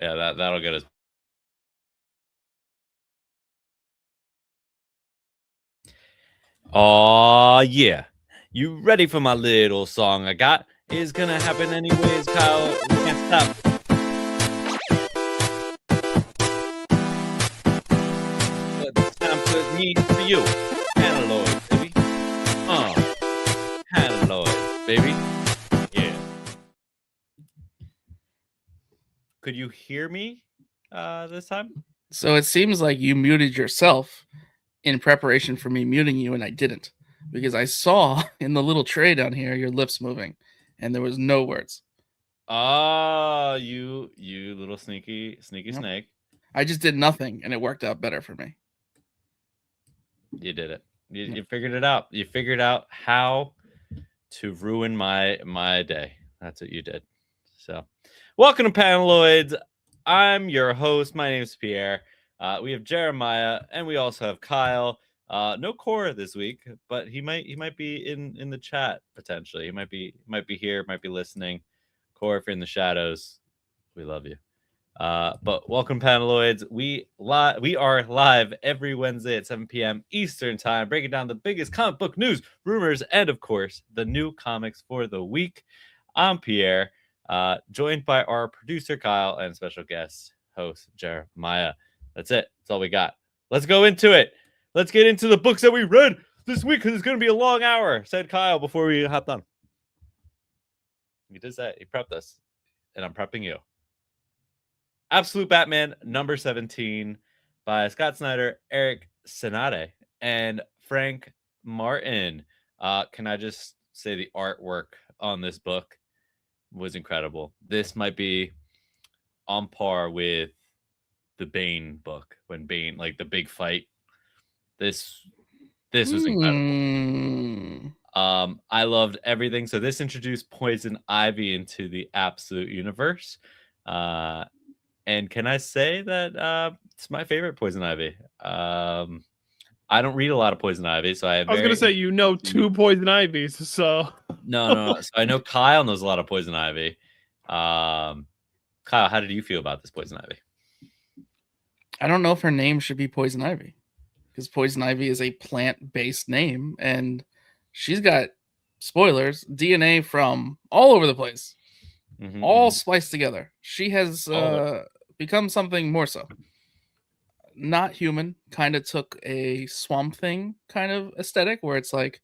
Yeah, that'll get us. Oh yeah, you ready for my little song I got? It's gonna happen anyways, Kyle. We can't stop. But this time for me, for you, Paneloids, baby. Paneloids, baby. Yeah. Could you hear me this time? So it seems like you muted yourself in preparation for me muting you, and I didn't, because I saw in the little tray down here your lips moving, and there was no words. Ah, you little sneaky Nope. snake. I just did nothing, and it worked out better for me. You did it. You figured it out. You figured out how to ruin my day. That's what you did. So, welcome to Paneloids. I'm your host. My name's Pierre. We have Jeremiah, and we also have Kyle. No Cora this week, but he might be in the chat potentially. He might be here, might be listening. Cora, if you're in the shadows, we love you. But welcome, Paneloids. We are live every Wednesday at 7 p.m. Eastern Time, breaking down the biggest comic book news, rumors, and of course, the new comics for the week. I'm Pierre, joined by our producer Kyle and special guest host Jeremiah. That's it. That's all we got. Let's go into it. Let's get into the books that we read this week because it's going to be a long hour, said Kyle before we hopped on. He did that. He prepped us, and I'm prepping you. Absolute Batman number 17 by Scott Snyder, Eric Senade, and Frank Martin. Can I just say the artwork on this book was incredible. This might be on par with the Bane book, when Bane, like the big fight. This was incredible. I loved everything. So this introduced Poison Ivy into the Absolute universe. And can I say that it's my favorite Poison Ivy? I don't read a lot of Poison Ivy, so I was going to say, two Poison Ivies, so... No. So I know Kyle knows a lot of Poison Ivy. Kyle, how did you feel about this Poison Ivy? I don't know if her name should be Poison Ivy, because Poison Ivy is a plant-based name, and she's got, spoilers, DNA from all over the place. All spliced together. She has become something more so. Not human. Kind of took a Swamp Thing kind of aesthetic, where it's like,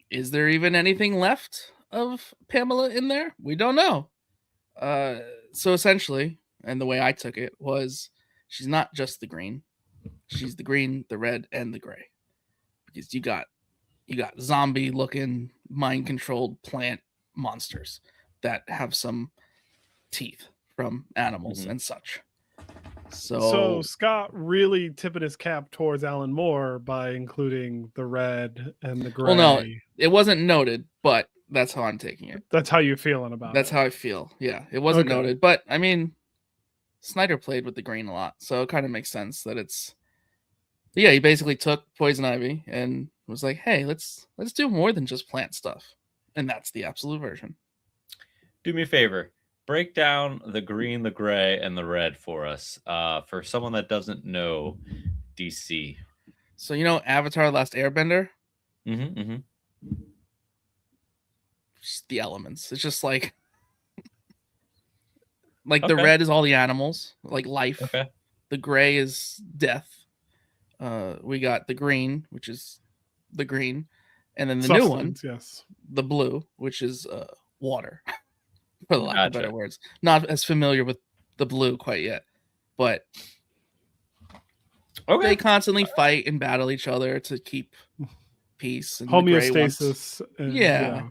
is there even anything left of Pamela in there? We don't know. So essentially, and the way I took it was, she's not just the green. She's the green, the red, and the gray. Because you got zombie-looking, mind-controlled plant monsters that have some teeth from animals and such. So Scott really tipping his cap towards Alan Moore by including the red and the gray. Well, no, it wasn't noted, but that's how I'm taking it. That's how you're feeling about That's how I feel. Yeah, it wasn't noted, but I mean, Snyder played with the green a lot, so it kind of makes sense that it's... Yeah, he basically took Poison Ivy and was like, hey, let's do more than just plant stuff. And that's the Absolute version. Do me a favor. Break down the green, the gray, and the red for us. For someone that doesn't know DC. So, Avatar: Last Airbender? Just the elements. It's just like... the red is all the animals, like life. Okay. The gray is death. We got the green, which is the green. And then the new one, the blue, which is water. For the lack of better words. Not as familiar with the blue quite yet. But they constantly fight and battle each other to keep peace. And homeostasis. Yeah.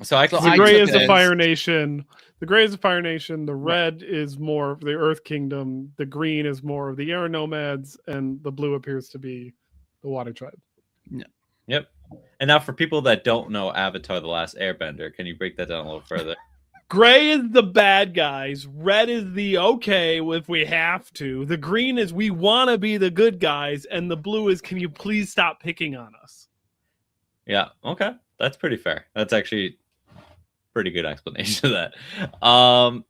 So the gray is the Fire Nation. The gray is the Fire Nation. The red is more of the Earth Kingdom. The green is more of the Air Nomads. And the blue appears to be the Water Tribe. Yeah. Yep. And now for people that don't know Avatar: The Last Airbender, can you break that down a little further? Gray is the bad guys. Red is the okay if we have to. The green is we want to be the good guys. And the blue is, can you please stop picking on us? Yeah. Okay. That's pretty fair. That's actually pretty good explanation of that.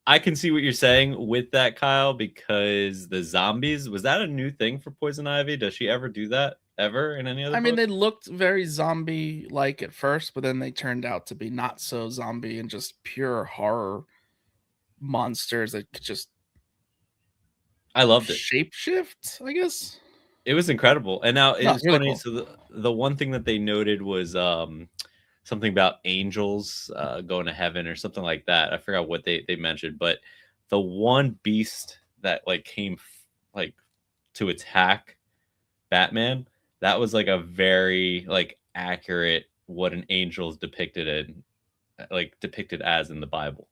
I can see what you're saying with that, Kyle, because the zombies, was that a new thing for Poison Ivy? Does she ever do that ever in any other I mean, book? they looked very zombie-like at first, but then they turned out to be not so zombie and just pure horror monsters that could just I loved it. shapeshift, I guess. It was incredible. And now No, it's it's really funny. cool. So the one thing that they noted was something about angels going to heaven or something like that. I forgot what they mentioned, but the one beast that like came like to attack Batman, that was like a very like accurate what an angel is depicted as in the Bible.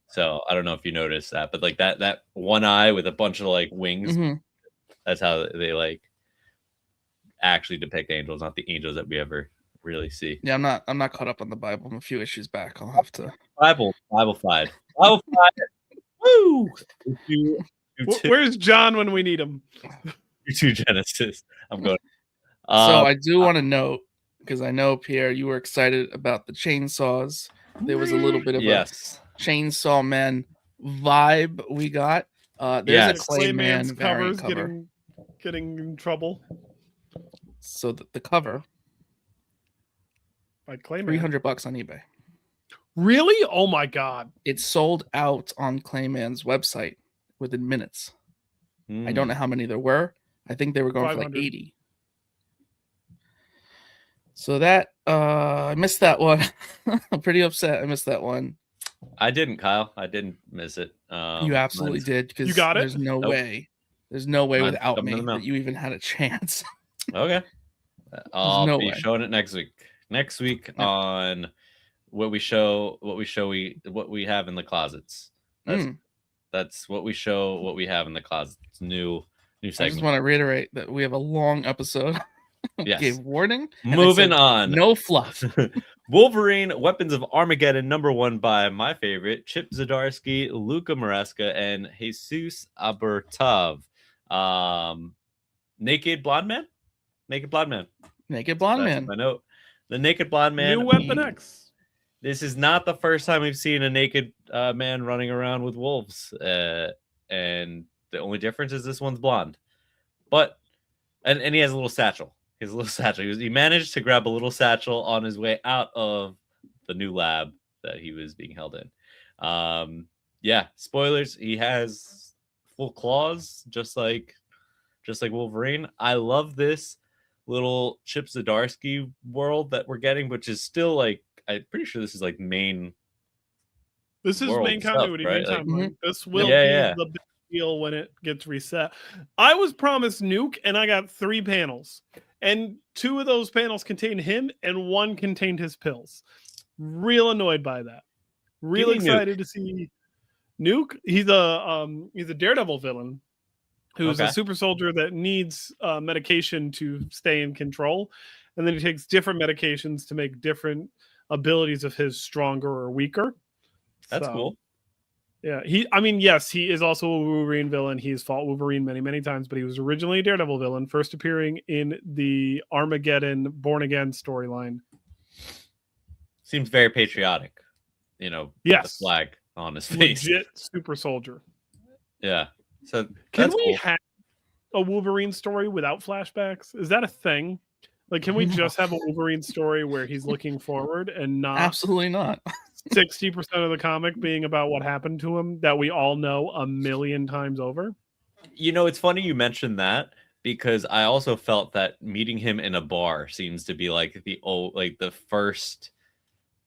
So I don't know if you noticed that, but like that one eye with a bunch of like wings, Mhm. that's how they like actually depict angels, not the angels that we ever really see. Yeah, I'm not caught up on the Bible. I'm a few issues back. I'll have to. Bible-fied. Woo! Where's John when we need him? Two Genesis. I'm going. So I do want to note, because I know, Pierre, you were excited about the chainsaws. There was a little bit of yes. a Chainsaw Man vibe we got. There's Yes. a Clayman variant covers cover. getting in trouble So the cover, by Clayman. $300 on eBay. Really? Oh my god! It sold out on Clayman's website within minutes. I don't know how many there were. I think they were going for like 500. 80. So that I missed that one. I'm pretty upset. I missed that one. I didn't, Kyle. I didn't miss it. You absolutely did, because You got it? there's no Nope. way. There's no way Mine's without coming in me the mail. that you even had a chance. Okay. I'll no be way. showing it next week. Next week Yeah. on what we have in the closets. That's what we show, what we have in the closets. New I just segment. want to reiterate that we have a long episode. Yes. Gave warning. and it Moving said, on. No fluff. Wolverine Weapons of Armageddon #1 by my favorite Chip Zdarsky, Luca Maresca, and Jesus Aburtov. Naked Blonde Man. Naked Blonde That's Man. my note. The Naked Blonde Man. New Weapon X. This is not the first time we've seen a naked man running around with wolves, and the only difference is this one's blonde. But and he has a little satchel. He has a little satchel. He managed to grab a little satchel on his way out of the new lab that he was being held in. Yeah, spoilers. He has full claws, just like Wolverine. I love this little Chip Zdarsky world that we're getting, which is still like, I'm pretty sure this is like main. This is world main stuff, continuity, right? main Like- timeline. This will Yeah, be the big deal when it gets reset. I was promised Nuke, and I got 3 panels, and 2 of those panels contained him, and 1 contained his pills. Real annoyed by that. Real Give me excited to see Nuke. He's a Daredevil villain who's Okay. a super soldier that needs medication to stay in control, and then he takes different medications to make different abilities of his stronger or weaker. That's So, cool. Yeah, yes, he is also a Wolverine villain. He's fought Wolverine many, many times, but he was originally a Daredevil villain, first appearing in the Armageddon Born Again storyline. Seems very patriotic. You know, Yes. the flag on his face. Legit super soldier. Yeah. So Can that's we cool. have a Wolverine story without flashbacks? Is that a thing? Like, can we No. just have a Wolverine story where he's looking forward and not Absolutely not. 60% of the comic being about what happened to him that we all know a million times over? You know, it's funny you mentioned that, because I also felt that meeting him in a bar seems to be like the first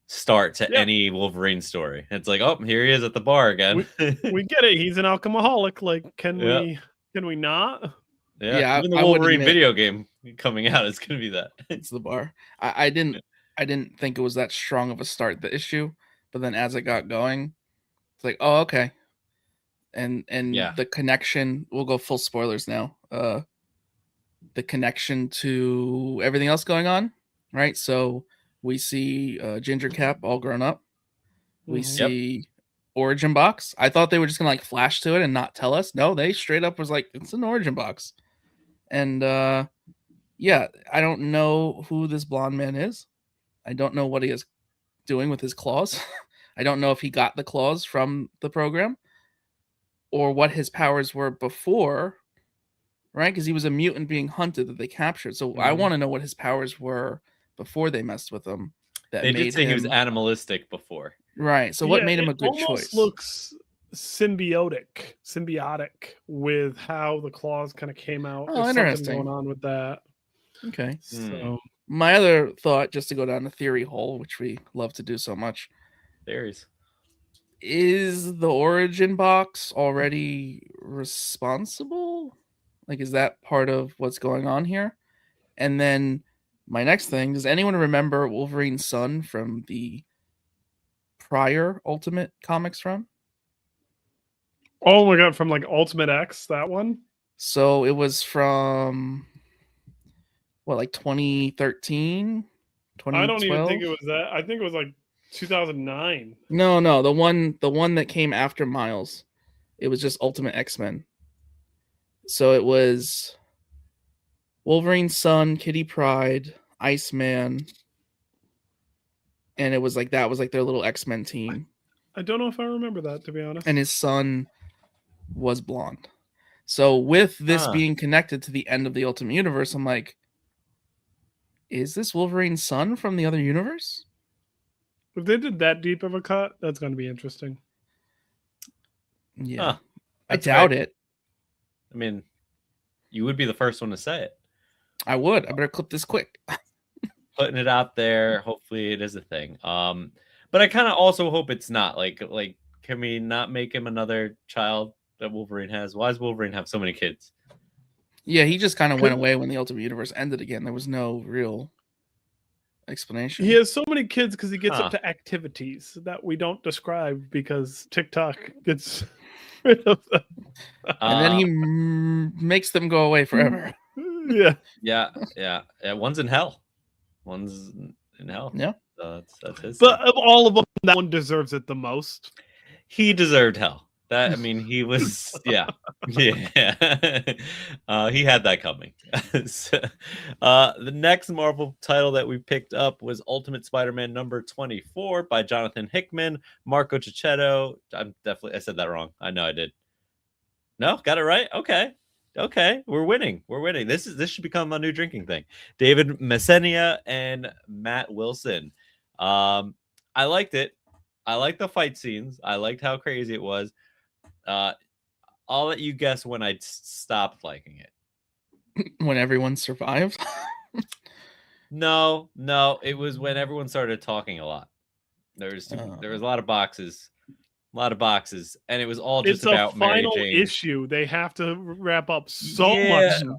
start to Yeah. any Wolverine story. It's like, oh, here he is at the bar again. We get it. He's an alcoholic. Like, can Yeah. we not? Yeah, Even the I would Wolverine admit- video game coming out is going to be that. It's the bar. I didn't think it was that strong of a start, the issue, but then as it got going, it's like, oh, okay. And Yeah. the connection, we'll go full spoilers now. The connection to everything else going on, right? So we see Ginger Cap all grown up. We Mhm. see Origin Box. I thought they were just gonna like flash to it and not tell us. No, they straight up was like, it's an Origin Box. And yeah, I don't know who this blonde man is. I don't know what he is doing with his claws. I don't know if he got the claws from the program or what his powers were before, right? Because he was a mutant being hunted that they captured. So I want to know what his powers were before they messed with him. That They made did say he was him animalistic before. right. So what Yeah, made him it a good almost choice? looks symbiotic with how the claws kind of came out. Oh, There's something interesting. going on with that. Okay. So My other thought, just to go down the theory hole, which we love to do so much, Theories. is the origin box already responsible? Like, is that part of what's going on here? And then my next thing, does anyone remember Wolverine's son from the prior Ultimate Comics run? oh my god, from like Ultimate X, that one? So it was from what, like 2013, I don't even 2012? think it was that. I think it was like 2009. No, the one that came after Miles. It was just Ultimate X-Men. So it was Wolverine's son, Kitty Pryde, Iceman, and it was like that was like their little X-Men team. I don't know if I remember that, to be honest. And his son was blonde. So with this Huh. being connected to the end of the Ultimate Universe, I'm like, is this Wolverine's son from the other universe? If they did that deep of a cut, that's going to be interesting. Yeah. Huh. I That's doubt great. it. I mean, you would be the first one to say it. I would. I better clip this quick. Putting it out there. Hopefully it is a thing. But I kind of also hope it's not. Like, can we not make him another child that Wolverine has? Why does Wolverine have so many kids? Yeah, he just kind of went away when the Ultimate Universe ended again. There was no real explanation. He has so many kids because he gets Huh. up to activities that we don't describe because TikTok gets rid of them. And then he makes them go away forever. Yeah. Yeah. One's in hell. One's in hell. Yeah. So that's his. But thing. of all of them, that one deserves it the most. He deserved hell. That, I mean, he was, yeah. He had that coming. So, the next Marvel title that we picked up was Ultimate Spider-Man number 24 by Jonathan Hickman, Marco Cicchetto. I said that wrong. I know I did. No, got it right. Okay, we're winning. This should become a new drinking thing. David Messenia and Matt Wilson. I liked it. I liked the fight scenes. I liked how crazy it was. I'll let you guess when I stopped liking it. When everyone survived. No, it was when everyone started talking a lot. There was a lot of boxes. And it was all just It's about a Mary final Jane. issue. They have to wrap up so Yeah. much stuff.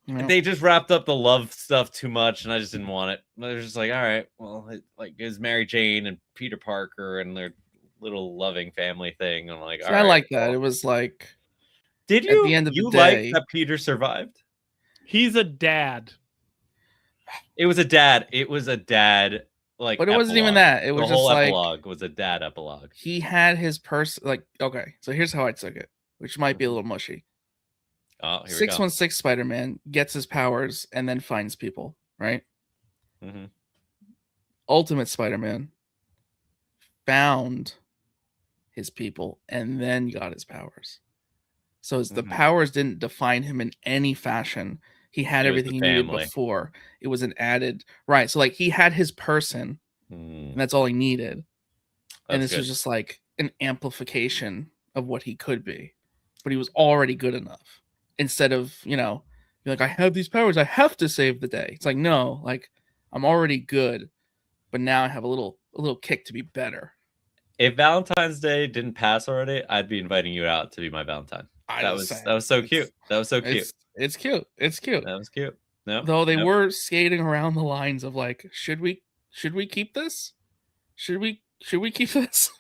Yeah. They just wrapped up the love stuff too much, and I just didn't want it. They're just like, all right, well, it's Mary Jane and Peter Parker and their little loving family thing. I'm like, See, all I right, like that. well. It was like, Did at you? the end of the You day- liked that Peter survived? He's a dad. It was a dad. Like, but it wasn't even epilogue. that. It was The just whole like epilogue was a dad epilogue. he had his person. Like, okay, so here's how I took it, which might be a little mushy. Oh, here we go. 616 Spider-Man gets his powers and then finds people, right? Mhm. Ultimate Spider-Man found his people and then got his powers. So the Mhm. powers didn't define him in any fashion. He had It was everything the he needed family. before. It was an added, right? So like he had his person, Mm, and that's all he needed. And that's this was good. just like an amplification of what he could be, but he was already good enough. Instead of, you're like, I have these powers, I have to save the day. It's like, no, like I'm already good, but now I have a little kick to be better. If Valentine's Day didn't pass already, I'd be inviting you out to be my Valentine. That was so cute. That was so cute. It's cute. It's cute. That was cute. No, Though they nope. were skating around the lines of like, should we keep this? Should we keep this?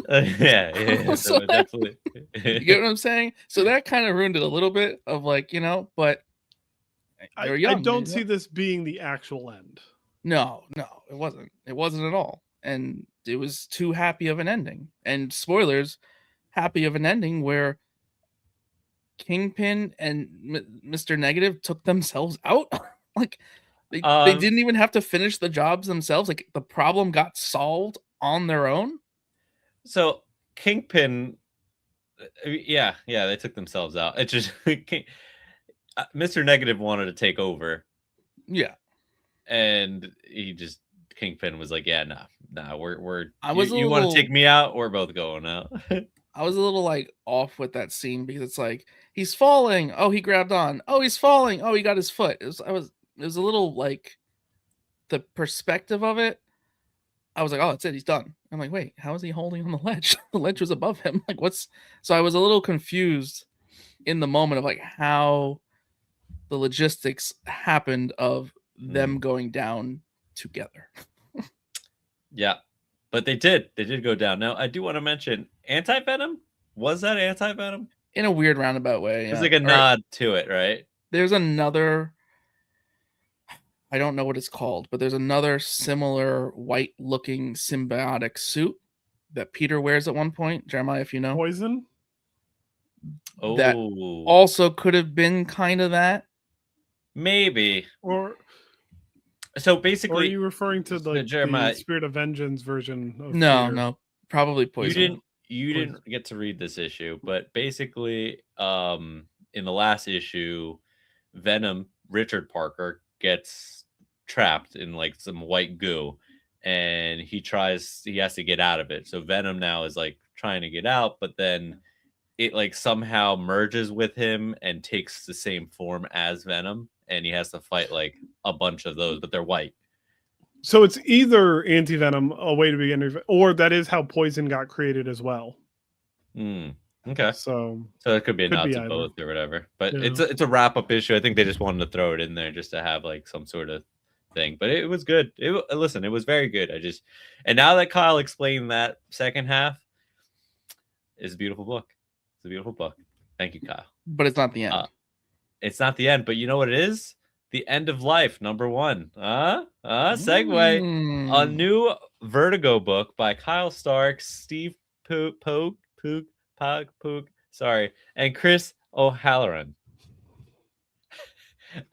yeah. So Definitely. You get what I'm saying? So that kind of ruined it a little bit of like, but I they're young. don't see this being the actual end. No, it wasn't. It wasn't at all. And it was too happy of an ending. And spoilers, happy of an ending where Kingpin and Mr. Negative took themselves out. Like they didn't even have to finish the jobs themselves. Like the problem got solved on their own. So Kingpin, yeah, they took themselves out. It's just Mr. Negative wanted to take over, Yeah. and Kingpin was like, yeah, nah, we're I was a you want to little take me out? We're both going out. I was a little like off with that scene because it's like he's falling. Oh, he grabbed on. Oh, he's falling. Oh, he got his foot. It was a little like the perspective of it. I was like, oh, that's it. He's done. I'm like, wait, how is he holding on the ledge? The ledge was above him. Like, what's so I was a little confused in the moment of like how the logistics happened of them going down together. Yeah, but they did go down. Now I do want to mention Anti-Venom. Was that Anti-Venom? In a weird roundabout way. It's Yeah. like a nod to it, right? There's another, I don't know what it's called, but there's another similar white looking symbiotic suit that Peter wears at one point. Jeremiah, if you know. Poison? Oh, That also could have been kind of that. Maybe. Or so or are basically, you referring to so the Jeremiah, Spirit of Vengeance version of No, Peter? no. Probably poison. you didn't get to read this issue, but basically, in the last issue, Venom, Richard Parker, gets trapped in like some white goo, and he has to get out of it. So Venom now is like trying to get out, but then it like somehow merges with him and takes the same form as Venom, and he has to fight like a bunch of those, but they're white. So it's either anti-venom, a way to begin, or that is how poison got created as well. Okay. So it could be a nod to either. both or whatever. But Yeah. it's a wrap up issue. I think they just wanted to throw it in there just to have like some sort of thing. But it was good. Listen, it was very good. And now that Kyle explained that second half, it's a beautiful book. It's a beautiful book. Thank you, Kyle. But it's not the end. It's not the end, but you know what it is? The End of Life, #1. Segue. A new Vertigo book by Kyle Starks, Steve Poog, and Chris O'Halloran.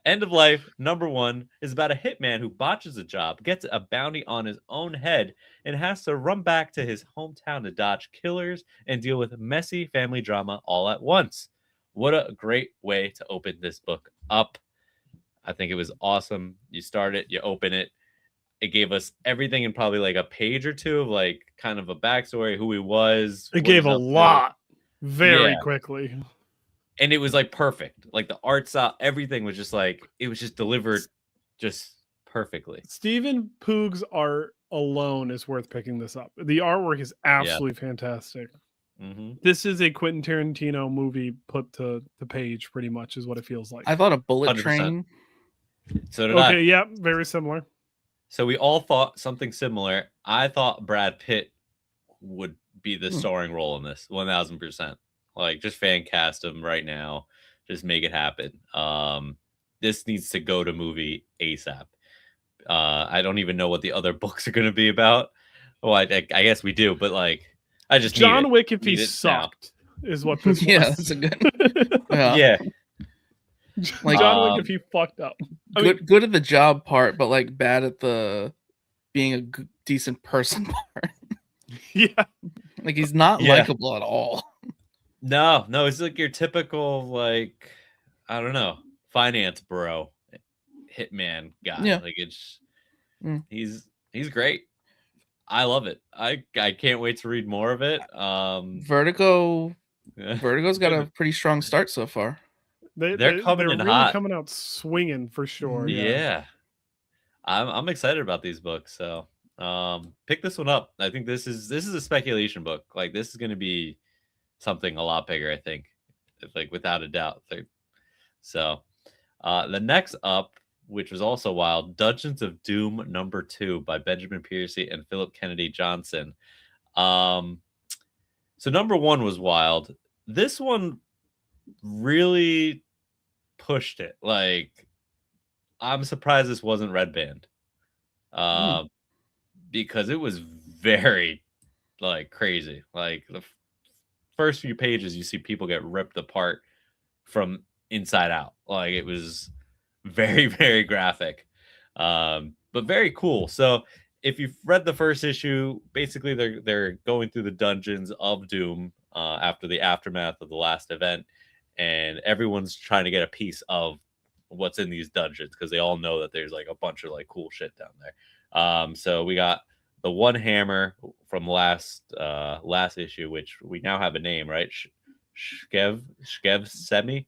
End of Life, #1, is about a hitman who botches a job, gets a bounty on his own head, and has to run back to his hometown to dodge killers and deal with messy family drama all at once. What a great way to open this book up. I think it was awesome. You start it, you open it. It gave us everything in probably like a page or two of like kind of a backstory, who he was. It gave a lot very quickly. And it was like perfect. Like the art style, everything was just like, it was just delivered just perfectly. Stephen Poog's art alone is worth picking this up. The artwork is absolutely fantastic. Mm-hmm. This is a Quentin Tarantino movie put to the page, pretty much, is what it feels like. I thought a Bullet 100%. Train. So did I. Okay, yeah, very similar. So we all thought something similar. I thought Brad Pitt would be the starring role in this, 1000%. Like, just fan cast him right now. Just make it happen. This needs to go to movie ASAP. I don't even know what the other books are going to be about. Well, I guess we do, but like, I just John Wick if he sucked is what this was. Yeah, that's a good. Yeah. Like John Wick if he fucked up. Good at the job part, but like bad at the being a decent person part. Yeah. Like he's not likable at all. No, it's like your typical, like, I don't know, finance bro, hitman guy. Yeah. Like it's he's great. I love it. I can't wait to read more of it. Vertigo's got a pretty strong start so far. They're coming in really hot. Coming out swinging for sure. Yeah. I'm excited about these books. So pick this one up. I think this is a speculation book. Like this is going to be something a lot bigger, I think, like without a doubt. So the next up, which was also wild, Dungeons of Doom #2 by Benjamin Piercy and Philip Kennedy Johnson. So #1 was wild. This one really pushed it. Like, I'm surprised this wasn't Red Band. Because it was very like crazy. Like the first few pages, you see people get ripped apart from inside out. Like it was very, very graphic, but very cool. So if you've read the first issue, basically they're going through the dungeons of Doom after the aftermath of the last event, and everyone's trying to get a piece of what's in these dungeons because they all know that there's like a bunch of like cool shit down there. So we got the one hammer from last issue, which we now have a name, right? Shkev Semi.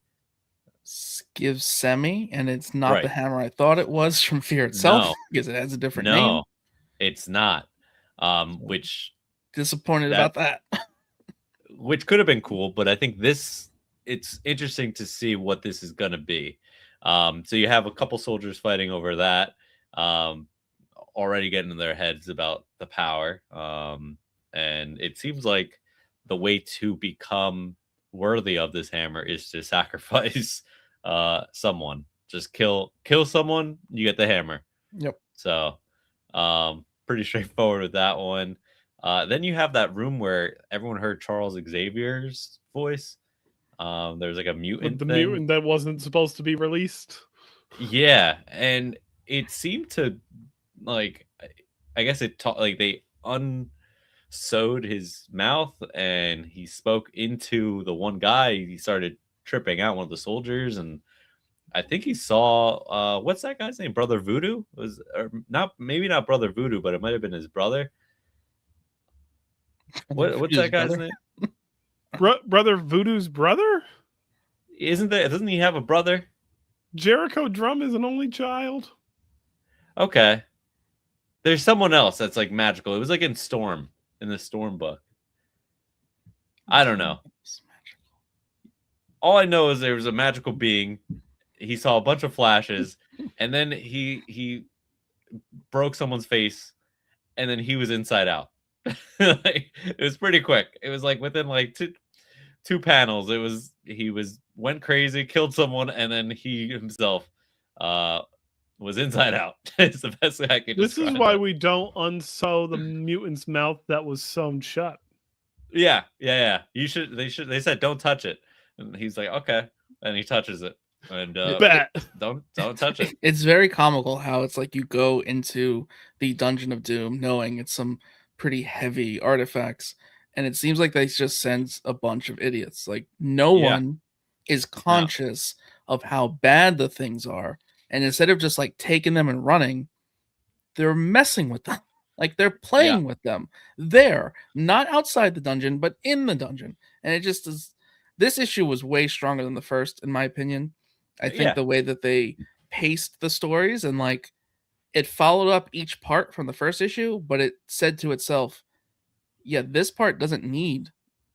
Skiv Semi, and it's not Right. the hammer I thought it was from Fear itself because it has a different name. No, it's not. Which Disappointed about that. Which could have been cool, but I think it's interesting to see what this is going to be. So you have a couple soldiers fighting over that, already getting in their heads about the power. And it seems like the way to become worthy of this hammer is to sacrifice someone. Just kill someone, you get the hammer. Yep. So pretty straightforward with that one. Then you have that room where everyone heard Charles Xavier's voice. There's like a mutant the thing. mutant that wasn't supposed to be released. Yeah, and it seemed to like, I guess like they unsewed his mouth and he spoke into the one guy. He started tripping out one of the soldiers, and I think he saw what's that guy's name? Brother Voodoo? Maybe not Brother Voodoo, but it might have been his brother. What's that guy's name? Brother Voodoo's brother? Doesn't he have a brother? Jericho Drum is an only child. Okay. There's someone else that's like magical. It was like in the Storm book. I don't know. All I know is there was a magical being. He saw a bunch of flashes, and then he broke someone's face, and then he was inside out. Like, it was pretty quick. It was like within like two panels. He went crazy, killed someone, and then he himself was inside out. It's the best way I can This is describe why it. we don't unsew the mutant's mouth that was sewn shut. Yeah. They said don't touch it, and he's like, okay, and he touches it, and don't touch it. It's very comical how it's like you go into the Dungeon of Doom knowing it's some pretty heavy artifacts, and it seems like they just send a bunch of idiots. Like no one is conscious of how bad the things are, and instead of just like taking them and running, they're messing with them. Like they're playing with them there, not outside the dungeon, but in the dungeon. And it just is. This issue was way stronger than the first, in my opinion. I think the way that they paced the stories and like it followed up each part from the first issue, but it said to itself, yeah, this part doesn't need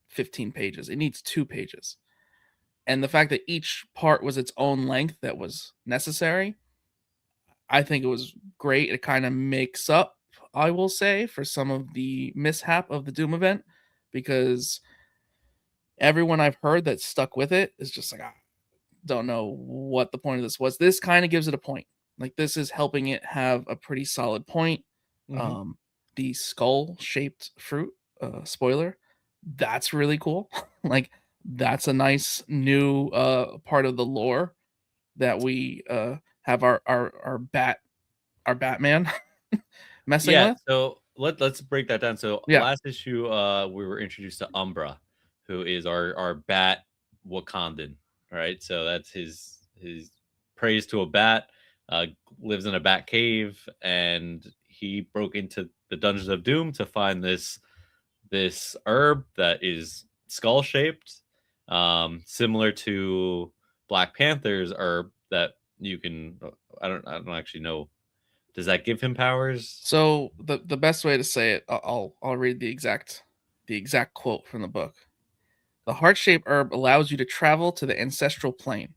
15 pages. It needs 2 pages. And the fact that each part was its own length that was necessary, I think it was great. It kind of makes up, I will say, for some of the mishap of the Doom event, because everyone I've heard that stuck with it is just like, I don't know what the point of this was. This kind of gives it a point. Like this is helping it have a pretty solid point. Mm-hmm. The skull-shaped fruit, spoiler, that's really cool. Like that's a nice new part of the lore that we have our Batman messing with. So let's break that down. So last issue we were introduced to Umbra, who is our bat Wakandan, right? So that's his praise to a bat, lives in a bat cave, and he broke into the Dungeons of Doom to find this herb that is skull shaped, similar to Black Panther's herb that you can. I don't actually know. Does that give him powers? So the best way to say it, I'll read the exact quote from the book. The heart-shaped herb allows you to travel to the ancestral plane,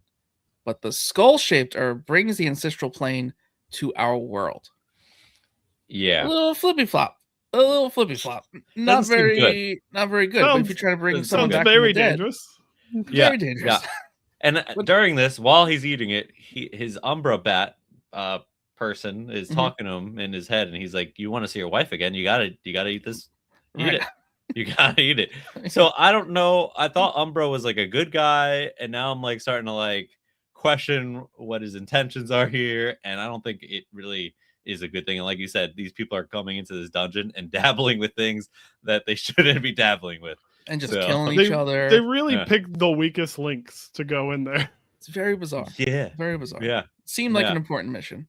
but the skull-shaped herb brings the ancestral plane to our world. Yeah, a little flippy flop. Not very good. But if you try to bring someone back from the dead, dangerous. Very dangerous. Yeah. And during this, while he's eating it, his Umbra bat person is talking to him in his head, and he's like, "You want to see your wife again? You gotta eat this. Eat it. You gotta eat it." So I don't know. I thought Umbra was like a good guy, and now I'm like starting to like question what his intentions are here, and I don't think it really is a good thing. And like you said, these people are coming into this dungeon and dabbling with things that they shouldn't be dabbling with. And just So- killing They, each other. they really Yeah. picked the weakest links to go in there. It's very bizarre. Yeah. Very bizarre. Yeah. Seemed like Yeah. an important mission.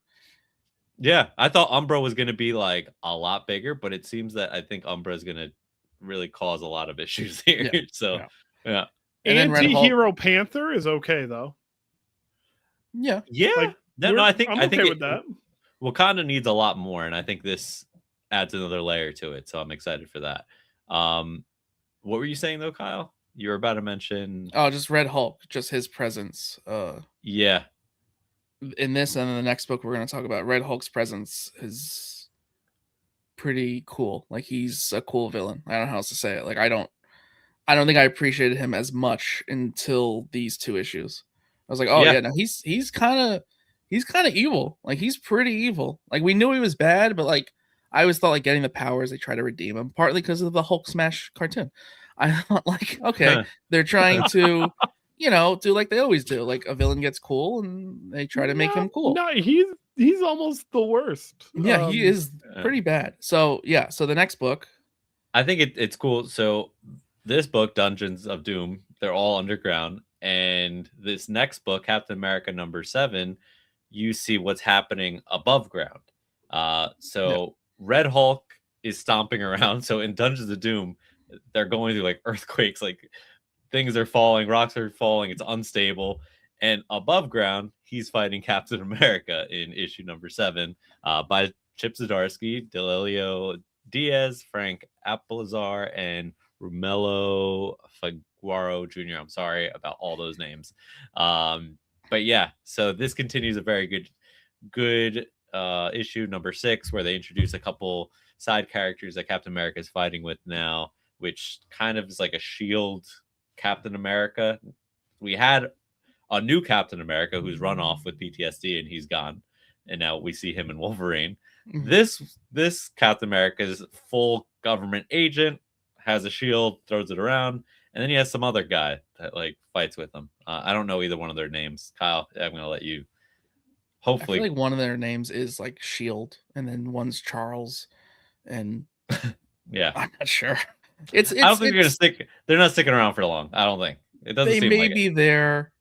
Yeah. I thought Umbra was going to be like a lot bigger, but it seems that I think Umbra is going to really cause a lot of issues here. Yeah. So, yeah. And then Red Hulk. Anti-hero Panther is okay though. Yeah. Yeah. Like, No, I think I'm I okay think with that. Wakanda needs a lot more, and I think this adds another layer to it. So I'm excited for that. What were you saying though, Kyle? You were about to mention. Oh, just Red Hulk, just his presence. Yeah. In this and in the next book we're going to talk about, Red Hulk's presence is pretty cool. Like, he's a cool villain. I don't know how else to say it. Like, I don't think I appreciated him as much until these two issues. I was like, oh yeah, no, he's kind of evil. Like, he's pretty evil. Like, we knew he was bad, but like, I always thought like getting the powers, they try to redeem him, partly because of the Hulk smash cartoon. I thought like, okay, they're trying to, do like they always do. Like, a villain gets cool and they try to make him cool. No, he's almost the worst. Yeah, he is pretty bad. So yeah, so the next book, I think it's cool. So this book, Dungeons of Doom, they're all underground, and this next book, Captain America #7, you see what's happening above ground. Red Hulk is stomping around. So in Dungeons of Doom, they're going through like earthquakes, like things are falling, rocks are falling, it's unstable. And above ground, he's fighting Captain America in issue #7 by Chip Zdarsky, Delilio Diaz, Frank Appelazar, and Romello Figuaro Jr. I'm sorry about all those names. But yeah, so this continues a very good issue #6, where they introduce a couple side characters that Captain America is fighting with now, which kind of is like a shield Captain America. We had a new Captain America who's run off with PTSD and he's gone, and now we see him in Wolverine. Mhm. This Captain America is full government agent, has a shield, throws it around, and then he has some other guy that like fights with him. I don't know either one of their names. Kyle, I'm gonna let you. Hopefully, I feel like one of their names is like Shield, and then one's Charles, and yeah, I'm not sure. I don't think they're gonna stick. They're not sticking around for long. I don't think it doesn't. They seem may like be there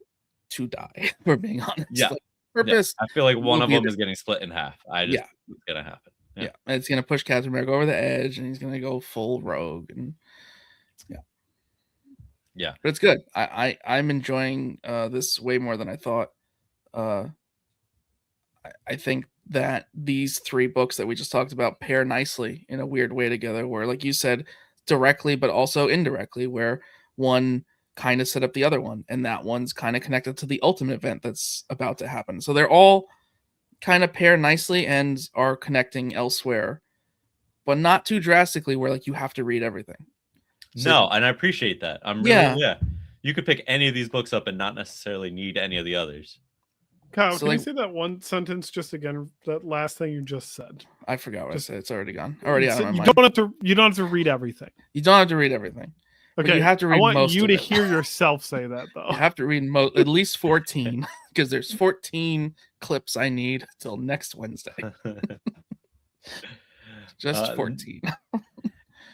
to die. For being honest, Yeah. Like, purpose. I feel like one will of be them there. is getting split in half. It's gonna happen. Yeah, and it's gonna push Captain America over the edge, and he's gonna go full rogue, and Yeah. But it's good. I'm enjoying this way more than I thought. I think that these three books that we just talked about pair nicely in a weird way together, where, like you said, directly but also indirectly, where one kind of set up the other one, and that one's kind of connected to the ultimate event that's about to happen. So they're all kind of pair nicely and are connecting elsewhere, but not too drastically where like you have to read everything. No, and I appreciate that. I'm really You could pick any of these books up and not necessarily need any of the others. Kyle, So, can like- you say that one sentence just again? That last thing you just said. I forgot what Just- I said. It's already gone. Already out of my You mind. don't have to read everything. You don't have to read everything. But Okay, you have to read I want most you of to it. hear yourself say that though. You have to read at least 14 because there's 14 clips I need till next Wednesday. Just 14.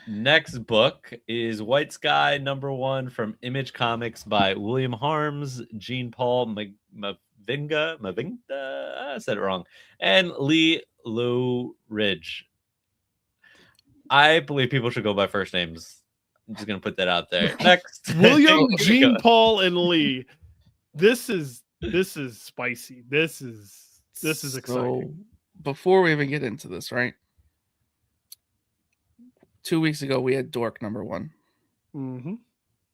Next book is White Sky #1 from Image Comics by William Harms, Jean Paul Mavinga, I said it wrong, and Lee Low Ridge. I believe people should go by first names. I'm just gonna put that out there. Next, William, Here we Jean go. Paul, and Lee. This is spicy. This is exciting. So, before we even get into this, right? 2 weeks ago, we had Dork #1. Mm-hmm.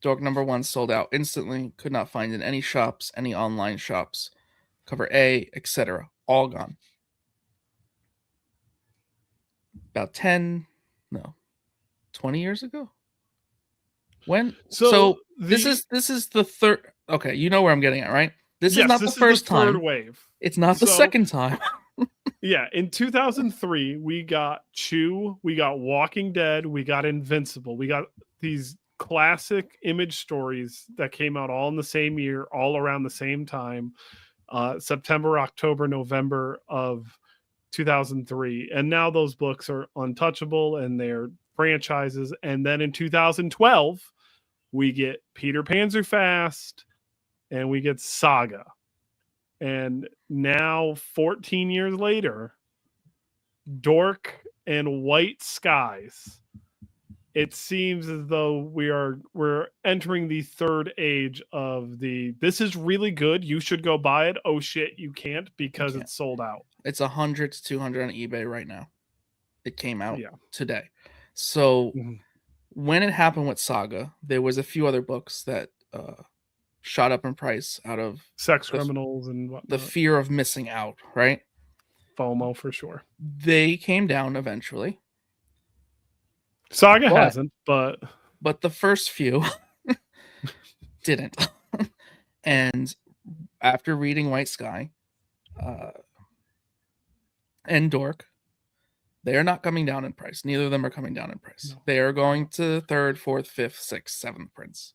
Dork #1 sold out instantly. Could not find in any shops, any online shops. Cover A, etc. All gone. About 20 years ago. When? So this is the third. Okay, you know where I'm getting at, right? This is not the first third time. wave. It's not the So- second time. Yeah, in 2003, we got Chew, we got Walking Dead, we got Invincible. We got these classic Image stories that came out all in the same year, all around the same time. September, October, November of 2003, and now those books are untouchable and they're franchises. And then in 2012, we get Peter Panzerfast and we get Saga. And now 14 years later, Dork and White Skies. It seems as though we're entering the third age of this is really good, you should go buy it. Oh shit, you can't because it's sold out. It's 100 to 200 on eBay right now. It came out today. So when it happened with Saga, there was a few other books that shot up in price out of sex criminals and whatnot. The fear of missing out, right? FOMO for sure. They came down eventually. Saga hasn't, but the first few didn't. And after reading White Sky and Dork, they are not coming down in price. Neither of them are coming down in price. No. They are going to third, fourth, fifth, sixth, seventh prints.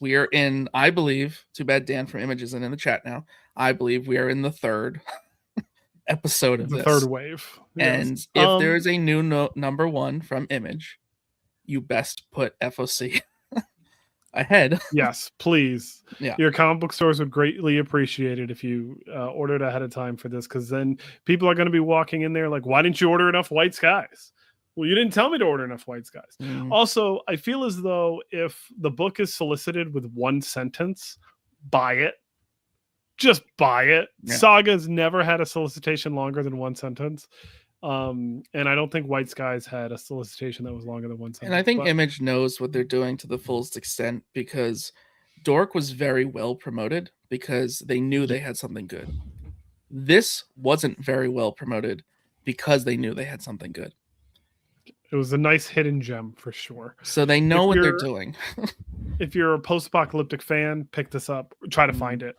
We are in, I believe, too bad Dan from Image isn't in the chat now. I believe we are in the third episode of the third wave. And if there is a new number one from Image, you best put FOC ahead. Yes, please. Yeah. Your comic book stores would greatly appreciate it if you ordered ahead of time for this, because then people are going to be walking in there like, why didn't you order enough White Skies? Well, you didn't tell me to order enough White Skies. Also, I feel as though if the book is solicited with one sentence, buy it. Just buy it. Yeah. Saga's never had a solicitation longer than one sentence. And I don't think White Skies had a solicitation that was longer than one sentence. And I think Image knows what they're doing to the fullest extent, because Dork was very well promoted because they knew they had something good. This wasn't very well promoted because they knew they had something good. It was a nice hidden gem for sure. So they know what they're doing. If you're a post-apocalyptic fan, pick this up. Try to find it.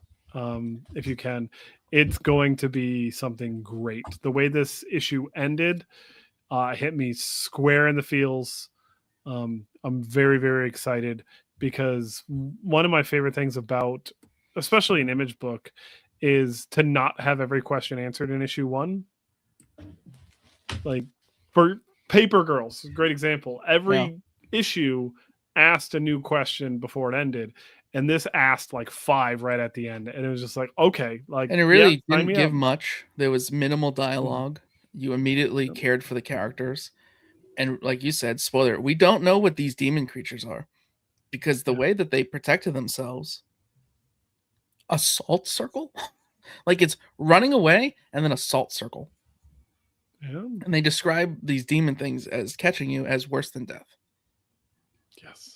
If you can. It's going to be something great. The way this issue ended hit me square in the feels. I'm very, very excited because one of my favorite things about, especially an Image book, is to not have every question answered in issue one. Like for Paper Girls, great example. Every issue asked a new question before it ended. And this asked like 5 right at the end. And it was just like, okay. And it really didn't give much. There was minimal dialogue. You immediately cared for the characters. And like you said, spoiler, we don't know what these demon creatures are. Because the way that they protected themselves, assault circle? Like it's running away and then assault circle. Yeah. And they describe these demon things as catching you as worse than death. Yes.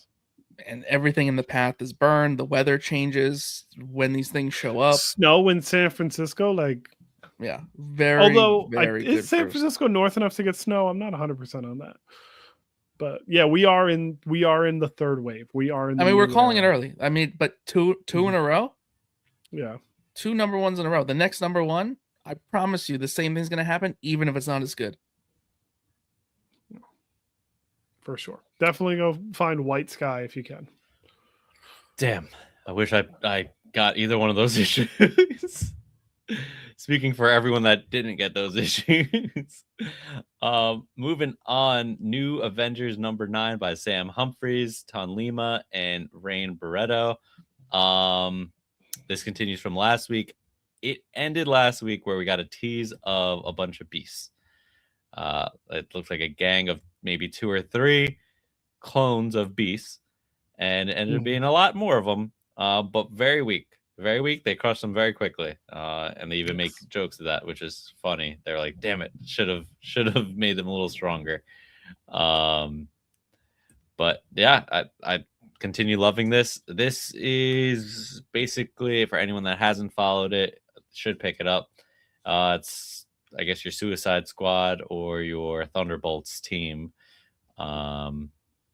And everything in the path is burned. The weather changes when these things show up. Snow in San Francisco, like very. Although, very is San Francisco north enough to get snow? I'm not 100% on that. But yeah, we are in the third wave. We are in. We're calling it early. But two in a row. Yeah, 2 number ones in a row. The next number one, I promise you, the same thing's gonna happen, even if it's not as good. For sure. Definitely go find White Sky if you can. Damn. I wish I got either one of those issues. Speaking for everyone that didn't get those issues. Moving on, New Avengers number 9 by Sam Humphries, Ton Lima, and Rain Barreto. This continues from last week. It ended last week where we got a tease of a bunch of beasts. It looks like a gang of maybe 2 or 3 clones of beasts, and it ended up being a lot more of them, but very weak. They crushed them very quickly, and they even make jokes of that, which is funny. They're like, damn it, should have made them a little stronger. But yeah, I continue loving this. This is basically, for anyone that hasn't followed it, should pick it up. It's, I guess, your Suicide Squad or your Thunderbolts team,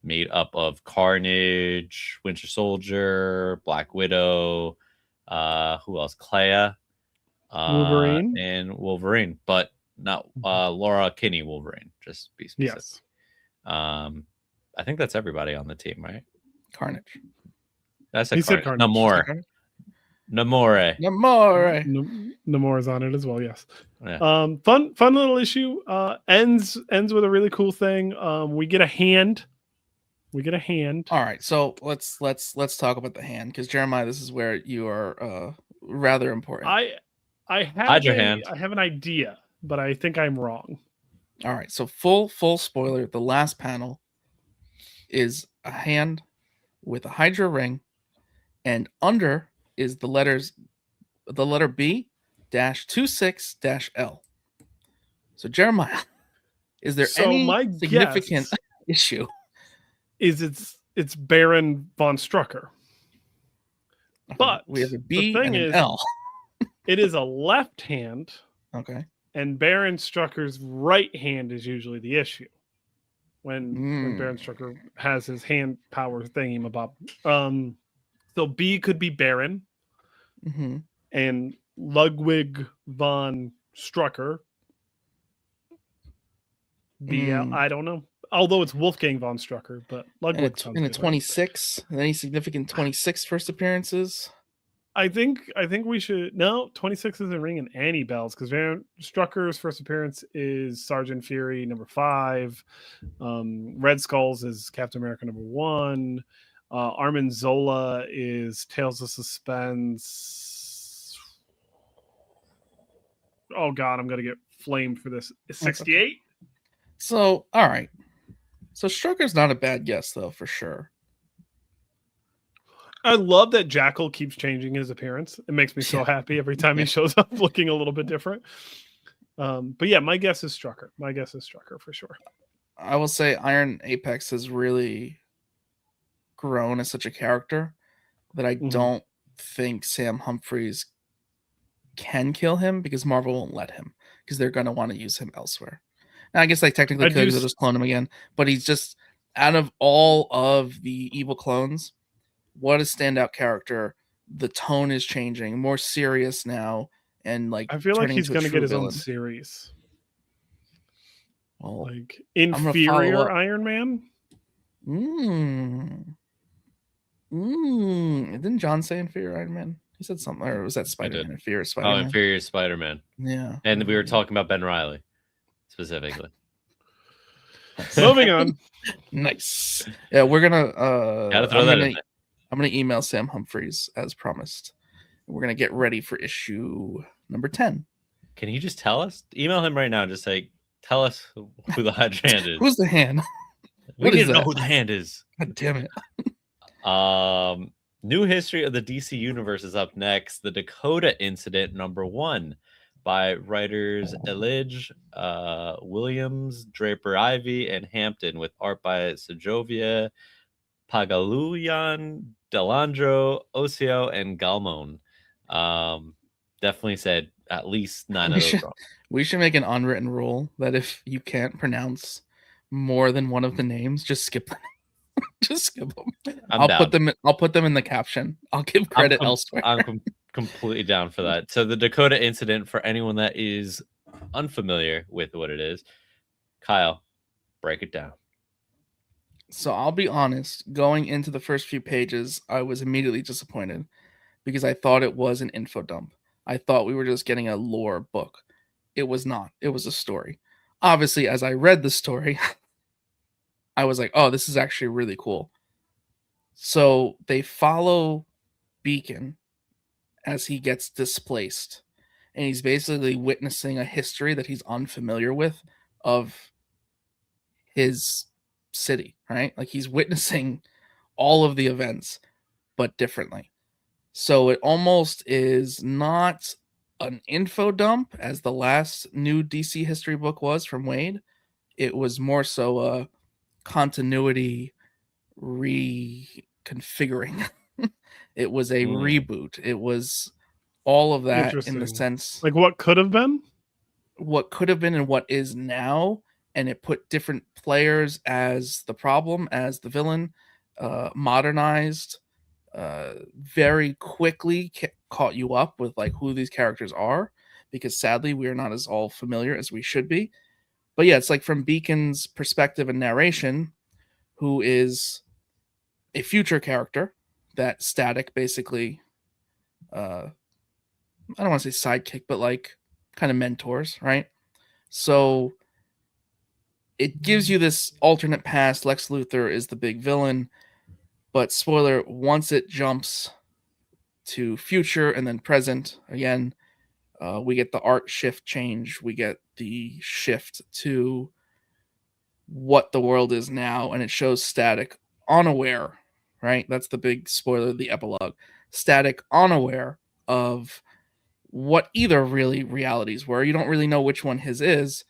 made up of Carnage, Winter Soldier, Black Widow, who else? Clea, Wolverine, and Wolverine, but not Laura Kinney Wolverine. Just be specific. Yes. I think that's everybody on the team, right? Carnage. That's Carnage. Namor. Namor Namor's on it as well. Yes. Yeah. Fun little issue. Ends with a really cool thing. We get a hand. All right, so let's talk about the hand, because Jeremiah, this is where you are rather important. I Hide your hand. have an idea, but I think I'm wrong. All right, so full spoiler. The last panel is a hand with a Hydra ring, and under is the letter B -26-L. So Jeremiah, is there any my significant guess issue? is it's Baron von Strucker. Okay, But we have a the B thing and an is, L. it is a left hand, Okay. and Baron Strucker's right hand is usually the issue. When Baron Strucker has his hand power thingamabob. So B could be Baron, and Ludwig von Strucker. BL, I don't know. Although it's Wolfgang von Strucker, but Ludwig and a 26. Any significant 26 first appearances? I think we should. No, 26 isn't ringing any bells, because Baron Strucker's first appearance is Sergeant Fury #5. Red Skulls is Captain America #1. Armin Zola is Tales of Suspense. Oh God, I'm gonna get flamed for this. 68. So all right. So Strucker's not a bad guess, though, for sure. I love that Jackal keeps changing his appearance. It makes me so happy every time he shows up looking a little bit different. But yeah, my guess is Strucker. My guess is Strucker for sure. I will say Iron Apex has really grown as such a character that I don't think Sam Humphries can kill him, because Marvel won't let him, because they're going to want to use him elsewhere. Now, I guess they technically could, because they'll just clone him again. But he's just, out of all of the evil clones, what a standout character. The tone is changing, more serious now, and like I feel like he's going to get his own series. Well, like inferior Iron Man. Didn't John say inferior Iron Man? He said something, or was that Spider-Man? Inferior Spider-Man. Oh, inferior Spider-Man. Yeah. And we were talking about Ben Reilly specifically. Moving on. Nice. Yeah, we're gonna gotta throw that in there. I'm gonna email Sam Humphries as promised. We're gonna get ready for issue number 10. Can you just tell us? Email him right now and just say, tell us who the Hydra hand is. Who's the hand? We need to know who the hand is. God damn it. New history of the DC universe is up next. The Dakota Incident #1 by writers Elijah Williams, Draper Ivy, and Hampton, with art by Segovia, Pagaluyan, Delandro, Osio, and Galmon. Definitely said at least 9 of those wrong. We should make an unwritten rule that if you can't pronounce more than one of the names, just skip them. Just skip them. I'll put them in the caption. I'll give credit elsewhere. I'm completely down for that. So the Dakota Incident, for anyone that is unfamiliar with what it is, Kyle, break it down. So I'll be honest, going into the first few pages, I was immediately disappointed, because I thought it was an info dump. I thought we were just getting a lore book. It was not. It was a story. Obviously, as I read the story, I was like, oh, this is actually really cool. So they follow Beacon as he gets displaced, and he's basically witnessing a history that he's unfamiliar with of his city, right? Like, he's witnessing all of the events, but differently. So it almost is not an info dump as the last new DC history book was from Wade. It was more so a continuity reconfiguring. It was a reboot. It was all of that, in the sense, like what could have been and what is now. And it put different players as the problem, as the villain, modernized, very quickly caught you up with like who these characters are, because sadly we are not as all familiar as we should be. But yeah, it's like from Beacon's perspective and narration, who is a future character that Static basically I don't want to say sidekick, but like kind of mentors, right? So it gives you this alternate past. Lex Luthor is the big villain, but spoiler, once it jumps to future and then present again, we get the art shift change. We get the shift to what the world is now, and it shows Static unaware, right? That's the big spoiler, the epilogue. Static unaware of what either really realities were. You don't really know which one his is,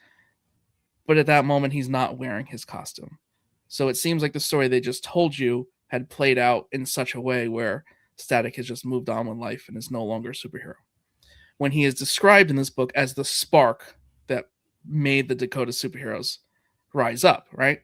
but at that moment, he's not wearing his costume. So it seems like the story they just told you had played out in such a way where Static has just moved on with life and is no longer a superhero. When he is described in this book as the spark that made the Dakota superheroes rise up, right?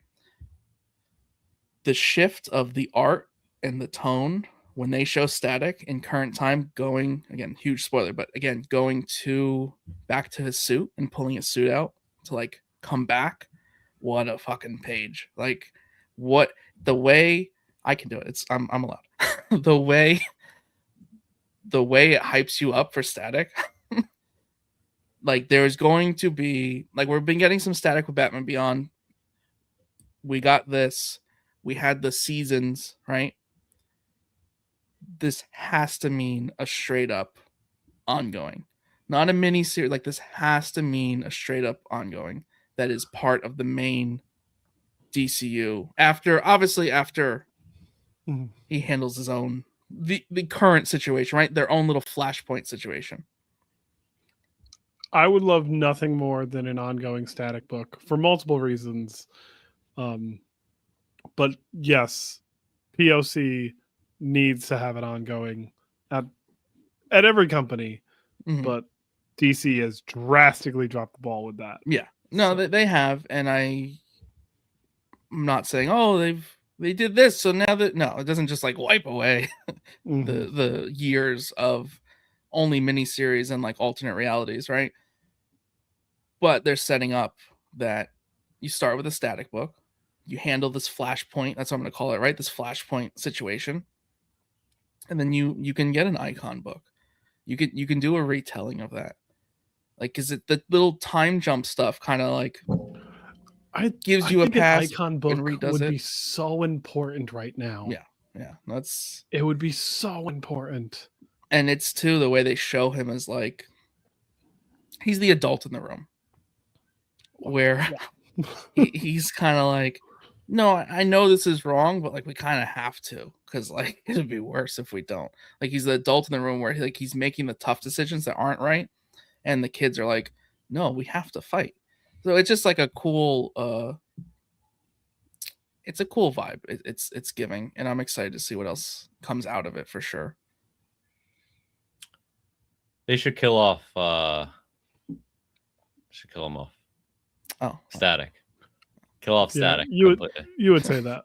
The shift of the art and the tone when they show Static in current time going, again, huge spoiler, but again, going to back to his suit and pulling his suit out to like come back. What a fucking page. Like what the way I can do it. I'm allowed. the way it hypes you up for Static. Like there's going to be like we've been getting some Static with Batman Beyond. We got this. We had the seasons, right? This has to mean a straight up ongoing, not a mini series. Like this has to mean a straight up ongoing that is part of the main DCU. After he handles his own the current situation, right? Their own little Flashpoint situation. I would love nothing more than an ongoing Static book for multiple reasons. But yes, POC needs to have it ongoing at every company, but DC has drastically dropped the ball with that. Yeah, no, so. They have, and I'm not saying they did this, so now that no, it doesn't just like wipe away the years of only miniseries and like alternate realities, right? But they're setting up that you start with a Static book, you handle this Flashpoint, that's what I'm going to call it, right? This Flashpoint situation. And then you can get an Icon book. You can do a retelling of that. Like, is it the little time jump stuff kind of like gives you a pass? An Icon book would be so important right now. Yeah, it would be so important. And it's too the way they show him as like he's the adult in the room, where he's kind of like, no, I know this is wrong, but like we kind of have to, because like it'd be worse if we don't. Like he's the adult in the room where he's making the tough decisions that aren't right, and the kids are like, no, we have to fight. So it's just like a cool it's a cool vibe. It's giving, and I'm excited to see what else comes out of it for sure. They should kill off him off. Oh, Static. Kill off Static. You would say that.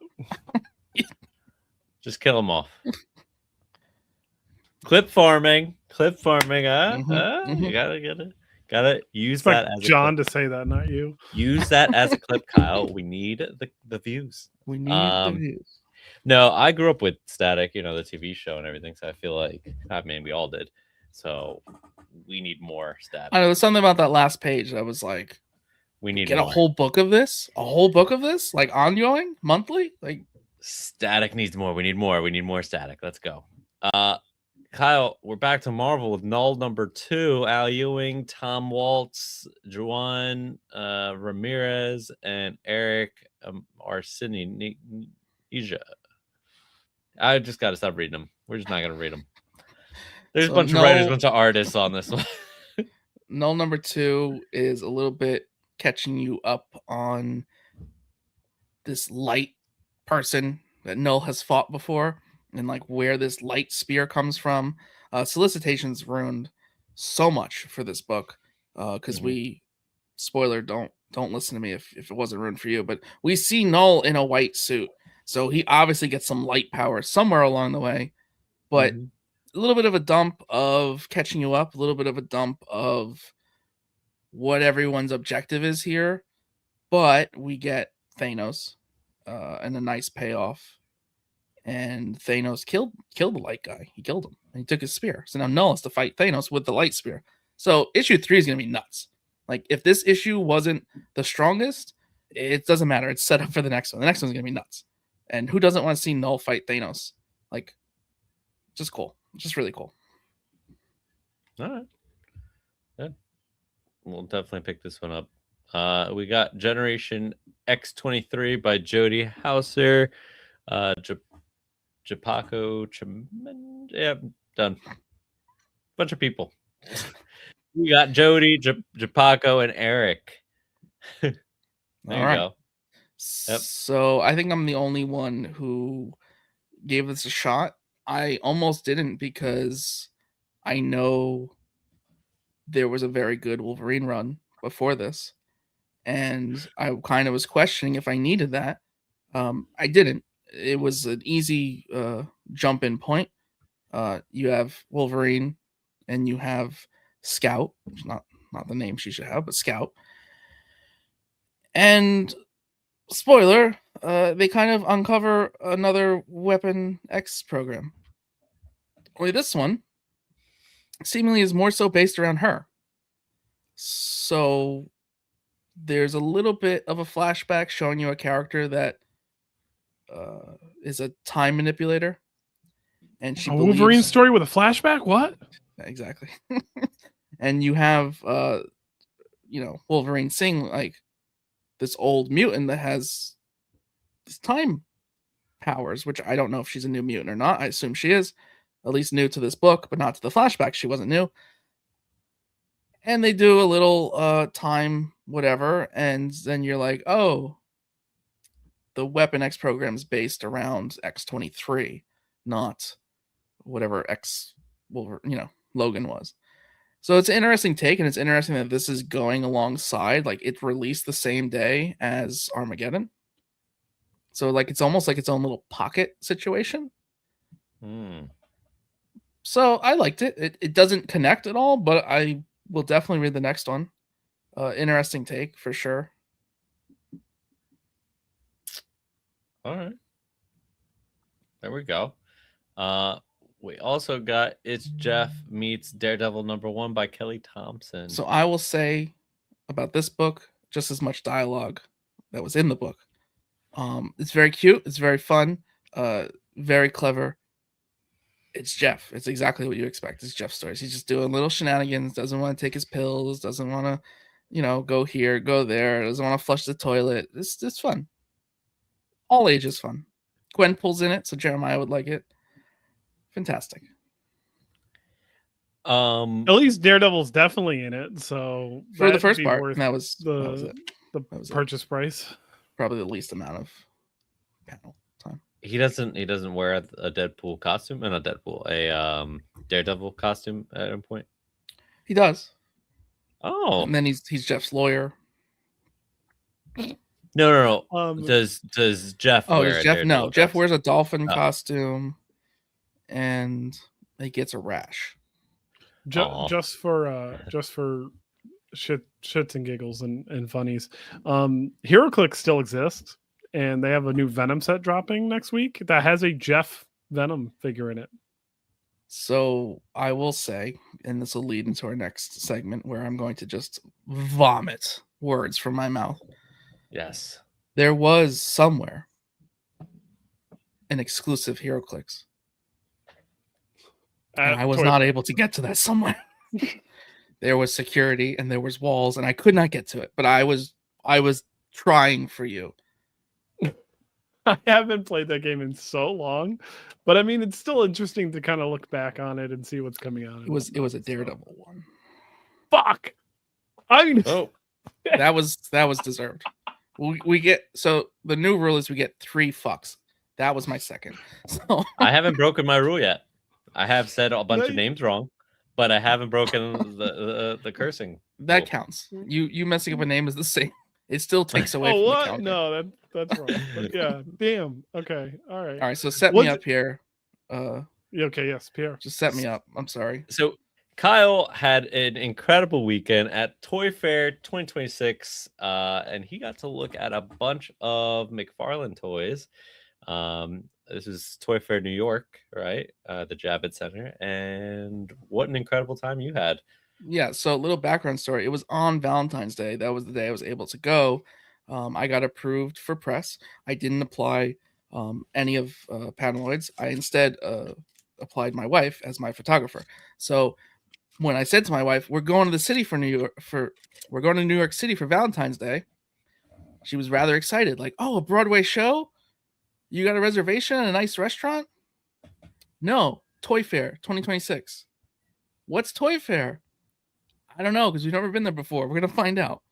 Just kill him off. Clip farming. You gotta use that as John to say that, not you. Use that as a clip, Kyle. We need the views. We need the views. No, I grew up with Static, the TV show and everything. So I feel like, I mean, we all did. So we need more Static. I know there's something about that last page that was like, we need get more. a whole book of this, like ongoing, monthly. Like Static needs more. We need more Static. Let's go. Kyle, we're back to Marvel with Null number 2. Al Ewing, Tom Waltz, Juan Ramirez, and Eric Arsini. I just got to stop reading them. We're just not going to read them. There's a bunch of writers, a bunch of artists on this one. Null number 2 is a little bit catching you up on this light person that Null has fought before, and like where this light spear comes from. Solicitations ruined so much for this book because we, spoiler, don't listen to me if it wasn't ruined for you, but we see Null in a white suit, so he obviously gets some light power somewhere along the way, but a little bit of a dump of catching you up, a little bit of a dump of what everyone's objective is here, but we get Thanos and a nice payoff. and Thanos killed the light guy. He killed him, and he took his spear. So now Null has to fight Thanos with the light spear. So issue 3 is gonna be nuts. Like if this issue wasn't the strongest, it doesn't matter. It's set up for the next one. The next one's gonna be nuts. And who doesn't want to see Null fight Thanos? Like, just cool. Just really cool. All right. Yeah. We'll definitely pick this one up. We got Generation X23 by Jody Hauser. Japako yeah, done. Bunch of people. We got Jody, Japako, and Eric. There you go. Yep. So I think I'm the only one who gave this a shot. I almost didn't because I know there was a very good Wolverine run before this, and I kind of was questioning if I needed that. I didn't. It was an easy jump in point. You have Wolverine, and you have Scout, which is not the name she should have, but Scout. And spoiler, they kind of uncover another Weapon X program. Only this one seemingly is more so based around her. So there's a little bit of a flashback showing you a character that is a time manipulator. And she Wolverine story with a flashback? What? Exactly. And you have Wolverine seeing like this old mutant that has this time powers, which I don't know if she's a new mutant or not. I assume she is, at least new to this book, but not to the flashback. She wasn't new. And they do a little time whatever, and then you're like, oh, the Weapon X program is based around X-23, not whatever Logan was. So it's an interesting take, and it's interesting that this is going alongside, like it released the same day as Armageddon. So like it's almost like its own little pocket situation. So I liked it. It doesn't connect at all, but I will definitely read the next one. Interesting take for sure. All right. There we go. We also got It's Jeff Meets Daredevil #1 by Kelly Thompson. So I will say about this book just as much dialogue that was in the book. It's very cute. It's very fun. Very clever. It's Jeff. It's exactly what you expect. It's Jeff stories. He's just doing little shenanigans. Doesn't want to take his pills. Doesn't want to, go here, go there. Doesn't want to flush the toilet. It's fun. All ages fun. Gwenpool's in it, so Jeremiah would like it. Fantastic. At least Daredevil's definitely in it. So for the first part, that was the purchase price. Probably the least amount of panel time. He doesn't wear a Deadpool costume and a Daredevil costume at any point. He does. Oh, and then he's Jeff's lawyer. No. Does Jeff? Oh, is Jeff? No, Jeff wears a dolphin costume, and he gets a rash. Just for shits and giggles and funnies. HeroClix still exists, and they have a new Venom set dropping next week that has a Jeff Venom figure in it. So I will say, and this will lead into our next segment where I'm going to just vomit words from my mouth. Yes. There was somewhere an exclusive HeroClix. And I was not able to get to that somewhere. There was security and there was walls, and I could not get to it. But I was trying for you. I haven't played that game in so long, but I mean, it's still interesting to kind of look back on it and see what's coming out. It was a Daredevil one. Fuck. That was deserved. We get, so the new rule is we get 3 fucks. That was my second. So I haven't broken my rule yet. I have said a bunch of names wrong, but I haven't broken the cursing. That counts. You messing up a name is the same. It still takes away from the counter. No, that's wrong. But yeah, damn. Okay, all right. So set me up here. Okay, yes, Pierre. Just set me up. I'm sorry. So Kyle had an incredible weekend at Toy Fair 2026, and he got to look at a bunch of McFarlane toys. This is Toy Fair New York, right? The Javits Center. And what an incredible time you had. Yeah, so a little background story. It was on Valentine's Day. That was the day I was able to go. I got approved for press. I didn't apply any of Paneloids. I instead applied my wife as my photographer. So when I said to my wife, "We're going to the city for we're going to New York City for Valentine's Day," she was rather excited. Like, "Oh, a Broadway show? You got a reservation at a nice restaurant?" No, Toy Fair 2026. What's Toy Fair? I don't know, because we've never been there before. We're going to find out.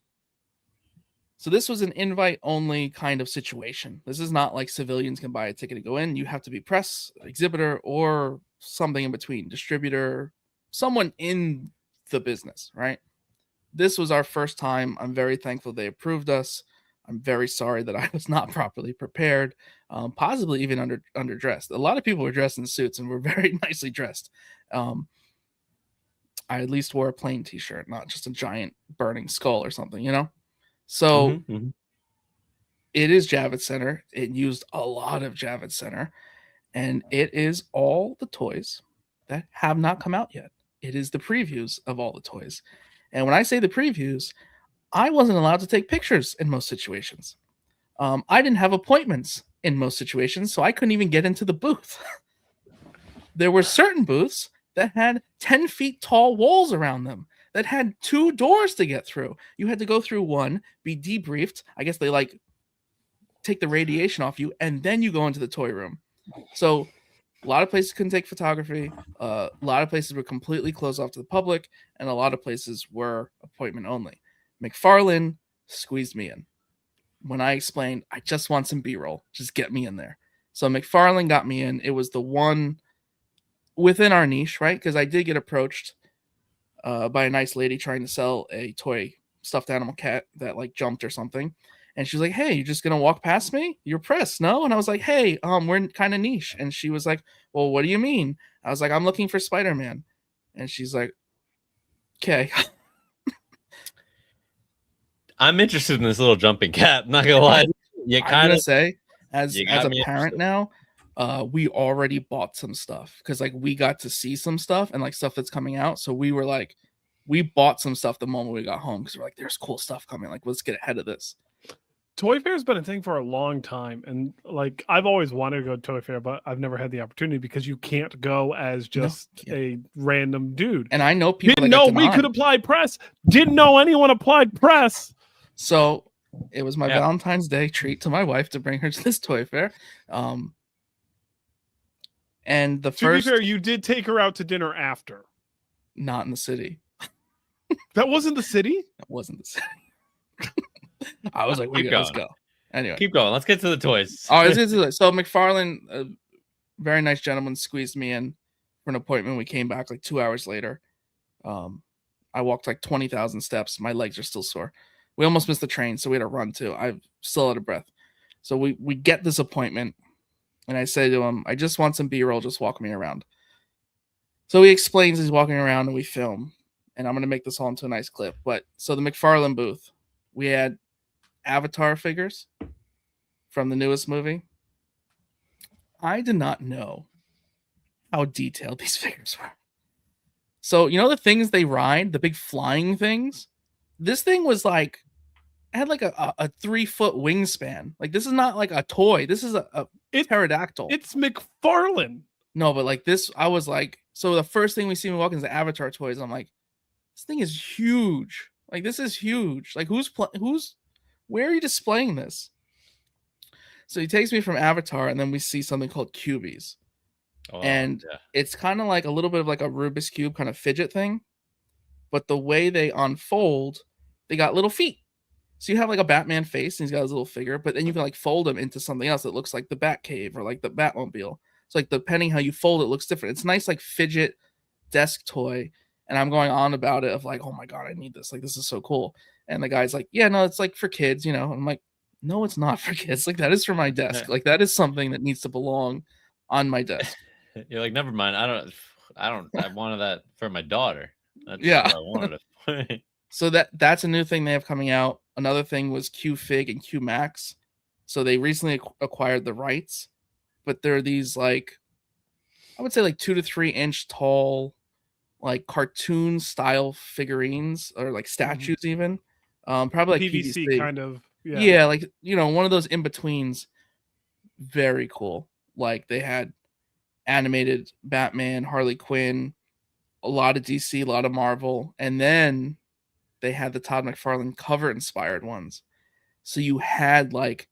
So this was an invite-only kind of situation. This is not like civilians can buy a ticket to go in. You have to be press, exhibitor, or something in between, distributor, someone in the business, right? This was our first time. I'm very thankful they approved us. I'm very sorry that I was not properly prepared, possibly even underdressed. A lot of people were dressed in suits and were very nicely dressed. I at least wore a plain t-shirt, not just a giant burning skull or something, you know? So it is Javits Center. It used a lot of Javits Center, and it is all the toys that have not come out yet. It is the previews of all the toys. And when I say the previews, I wasn't allowed to take pictures in most situations. I didn't have appointments in most situations, so I couldn't even get into the booth. There were certain booths that had 10 feet tall walls around them, that had 2 doors to get through. You had to go through one, be debriefed. I guess they like take the radiation off you, and then you go into the toy room. So a lot of places couldn't take photography. A lot of places were completely closed off to the public, and a lot of places were appointment only. McFarlane squeezed me in. When I explained, I just want some B-roll, just get me in there. So McFarlane got me in. It was the one within our niche, right? Because I did get approached by a nice lady trying to sell a toy stuffed animal cat that like jumped or something. And she was like, "Hey, you're just going to walk past me? You're pressed, no?" And I was like, "Hey, we're kind of niche." And she was like, "Well, what do you mean?" I was like, "I'm looking for Spider-Man." And she's like, "Okay." I'm interested in this little jumping cat. I'm not gonna lie. I'm gonna say, as a parent interested. now, we already bought some stuff because like we got to see some stuff and like stuff that's coming out. So we were like, we bought some stuff the moment we got home because we're like, there's cool stuff coming. Like, let's get ahead of this. Toy Fair's been a thing for a long time, and like I've always wanted to go to Toy Fair, but I've never had the opportunity because you can't go as just a random dude. And I know people didn't know we could apply press. Didn't know anyone applied press. So it was my Valentine's Day treat to my wife to bring her to this Toy Fair. And the to be fair, you did take her out to dinner after. Not in the city. That wasn't the city? That wasn't the city. I was like, let's go. Anyway. Keep going. Let's get to the toys. So McFarlane, a very nice gentleman, squeezed me in for an appointment. We came back like 2 hours later. I walked like 20,000 steps. My legs are still sore. We almost missed the train, so we had to run too. I'm still out of breath. So we get this appointment, and I say to him, "I just want some B-roll. Just walk me around." So he explains he's walking around, and we film. And I'm going to make this all into a nice clip. But so the McFarlane booth, we had Avatar figures from the newest movie. I did not know how detailed these figures were. So, you know the things they ride, the big flying things? This thing was like, it had like a 3-foot wingspan. Like, this is not like a toy. This is a pterodactyl. It's McFarlane. No, but like this, I was like, so the first thing we see me walking is the Avatar toys. I'm like, this thing is huge. Like, this is huge. Like, where are you displaying this? So he takes me from Avatar, and then we see something called cubies. It's kind of like a little bit of like a Rubik's Cube kind of fidget thing. But the way they unfold, they got little feet. So you have like a Batman face, and he's got his little figure, but then you can like fold him into something else that looks like the Batcave or like the Batmobile. So like depending how you fold it looks different. It's a nice like fidget desk toy. And I'm going on about it of like, oh my God, I need this. Like, this is so cool. And the guy's like, yeah, no, it's like for kids, you know. I'm like, no, it's not for kids. Like, that is for my desk. Like, that is something that needs to belong on my desk. You're like, never mind. I wanted that for my daughter. That's what I wanted it. So that's a new thing they have coming out. Another thing was Q Fig and Q Max. So they recently acquired the rights, but they're these like, I would say like 2 to 3 inch tall, like cartoon style figurines or like statues even. Probably like PVC PVC. kind of. Yeah, like one of those in betweens. Very cool. Like they had animated Batman, Harley Quinn, a lot of DC, a lot of Marvel, and then they had the Todd McFarlane cover inspired ones. So you had like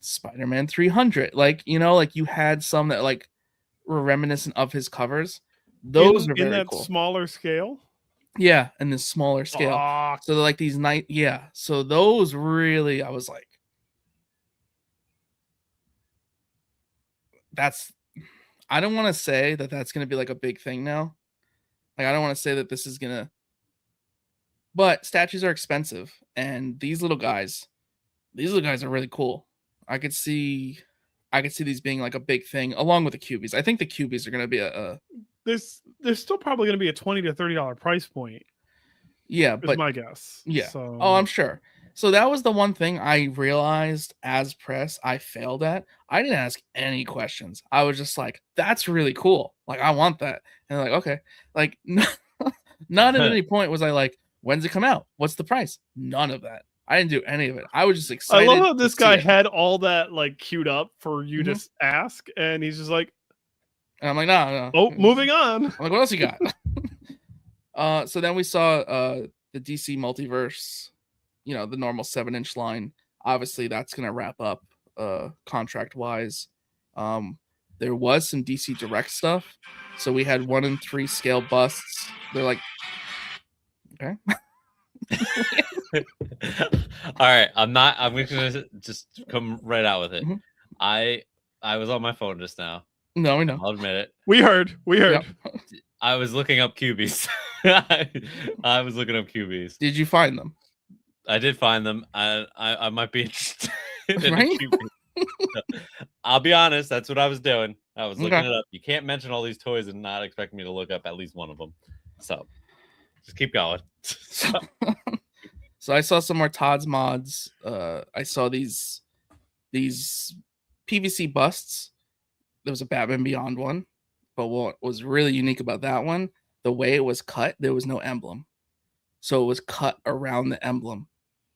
Spider-Man 300, like like you had some that like were reminiscent of his covers. Those are in very that cool. smaller scale. Yeah, in this smaller scale. Fuck. So they're like these yeah. So those really, I was like, I don't want to say that that's going to be like a big thing now. Like I don't want to say that this is going to, but statues are expensive, and these little guys are really cool. I could see these being like a big thing along with the cubies. I think the cubies are going to be There's still probably going to be a $20 to $30 price point. Yeah, is but my guess. Yeah. So. Oh, I'm sure. So that was the one thing I realized as press I failed at. I didn't ask any questions. I was just like, "That's really cool. Like, I want that." And they're like, "Okay." Like, not at any point was I like, "When's it come out? What's the price?" None of that. I didn't do any of it. I was just excited. I love how to this see guy it. had all that like queued up for you to ask, and he's just like, And I'm like, no. "Oh, moving on." I'm like, what else you got? So then we saw the DC multiverse, the normal 7-inch line. Obviously, that's gonna wrap up contract wise. There was some DC Direct stuff. So we had 1 in 3 scale busts. They're like, okay. All right, I'm gonna just come right out with it. Mhm. I was on my phone just now. No, we know. I'll admit it. We heard. Yep. I was looking up QBs. I was looking up QBs. Did you find them? I did find them. I might be interested in Right? a QB. I'll be honest. That's what I was doing. I was looking Okay. it up. You can't mention all these toys and not expect me to look up at least one of them. So just keep going. So I saw some more Todd's mods. I saw these PVC busts. There was a Batman Beyond one, but what was really unique about that one, the way it was cut, there was no emblem. So it was cut around the emblem.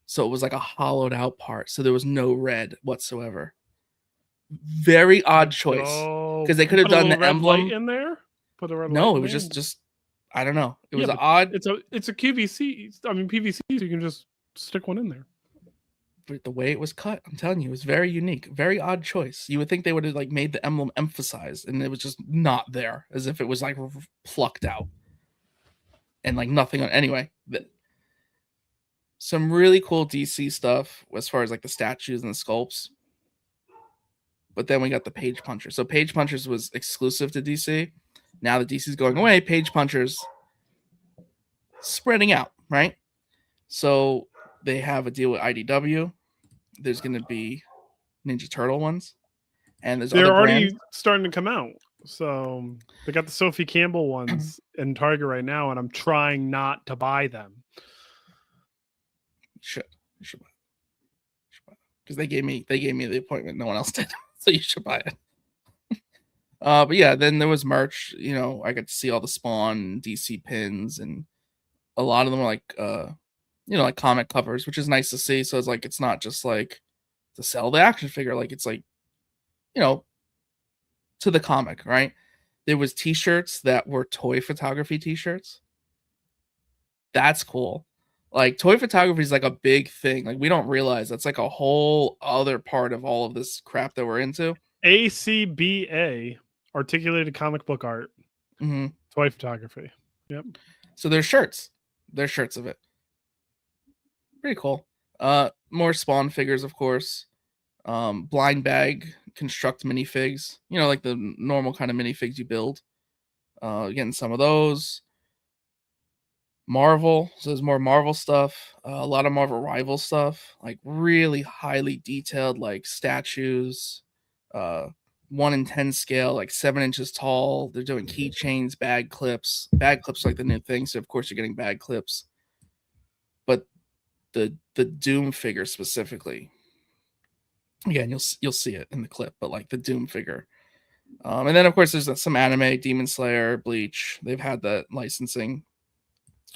So it was like a hollowed out part. So there was no red whatsoever. Very odd choice. Because they could have done the emblem in there. Put a red No, light it was in there? just I don't know. It Yeah, was but odd. It's a QVC. I mean PVC, so you can just stick one in there. But the way it was cut, I'm telling you, it was very unique. Very odd choice. You would think they would have like made the emblem emphasized, and it was just not there, as if it was like plucked out. And like nothing on anyway. Some really cool DC stuff as far as like the statues and the sculpts. But then we got the Page Punchers. So Page Punchers was exclusive to DC. Now that DC's going away, Page Punchers spreading out, right? So they have a deal with IDW. There's going to be Ninja Turtle ones, and they're already brands. starting to come out. So they got the Sophie Campbell ones in Target right now, and I'm trying not to buy them. You should buy it. Because they gave me the appointment. No one else did, so you should buy it. But yeah, then there was merch. I got to see all the Spawn DC pins, and a lot of them are like like comic covers, which is nice to see. So it's like it's not just like to sell the action figure, like it's like to the comic, right? There was t-shirts that were toy photography t-shirts. That's cool. Like toy photography is like a big thing. Like we don't realize that's like a whole other part of all of this crap that we're into. ACBA, articulated comic book art, toy photography. Yep. So there's shirts. There's shirts of it. Pretty cool. More Spawn figures, of course. Blind bag construct minifigs. Like the normal kind of minifigs you build. Getting some of those. Marvel. So there's more Marvel stuff. A lot of Marvel Rival stuff. Like really highly detailed, like statues. 1 in 10 scale, like 7 inches tall. They're doing keychains, bag clips. Bag clips are like the new thing. So of course you're getting bag clips. But the Doom figure specifically, Again, you'll see it in the clip, but like the Doom figure. And then of course there's some anime, Demon Slayer, Bleach. They've had the licensing.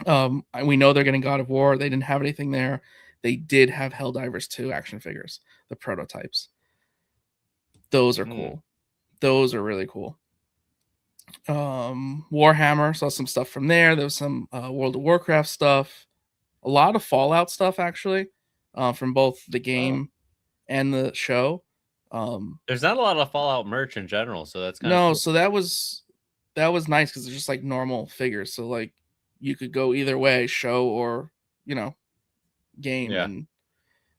We know they're getting God of War. They didn't have anything there. They did have Helldivers 2 action figures, the prototypes. Those are cool. Those are really cool. Warhammer, saw some stuff from there. There was some World of Warcraft stuff. A lot of Fallout stuff, actually, from both the game and the show. There's not a lot of Fallout merch in general, so that's kind of cool. So that was nice because it's just like normal figures. So like you could go either way, show or game. Yeah.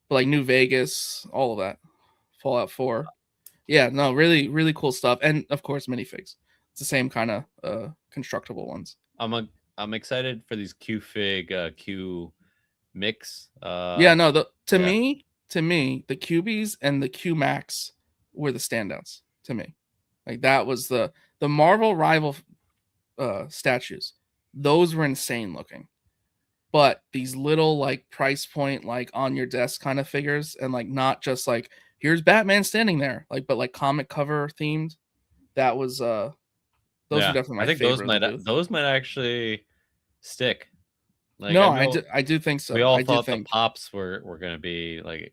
But like New Vegas, all of that, Fallout 4. Yeah, no, really, really cool stuff, and of course minifigs. It's the same kind of constructible ones. I'm excited for these Q-Fig Q mix. To me, the QBs and the Q Max were the standouts to me. Like that was the Marvel rival statues. Those were insane looking. But these little like price point, like on your desk kind of figures, and like not just like here's Batman standing there, like but like comic cover themed. That was those were definitely my favorite. Those might actually stick. Like, no, I do think so. We all thought the pops were going to be like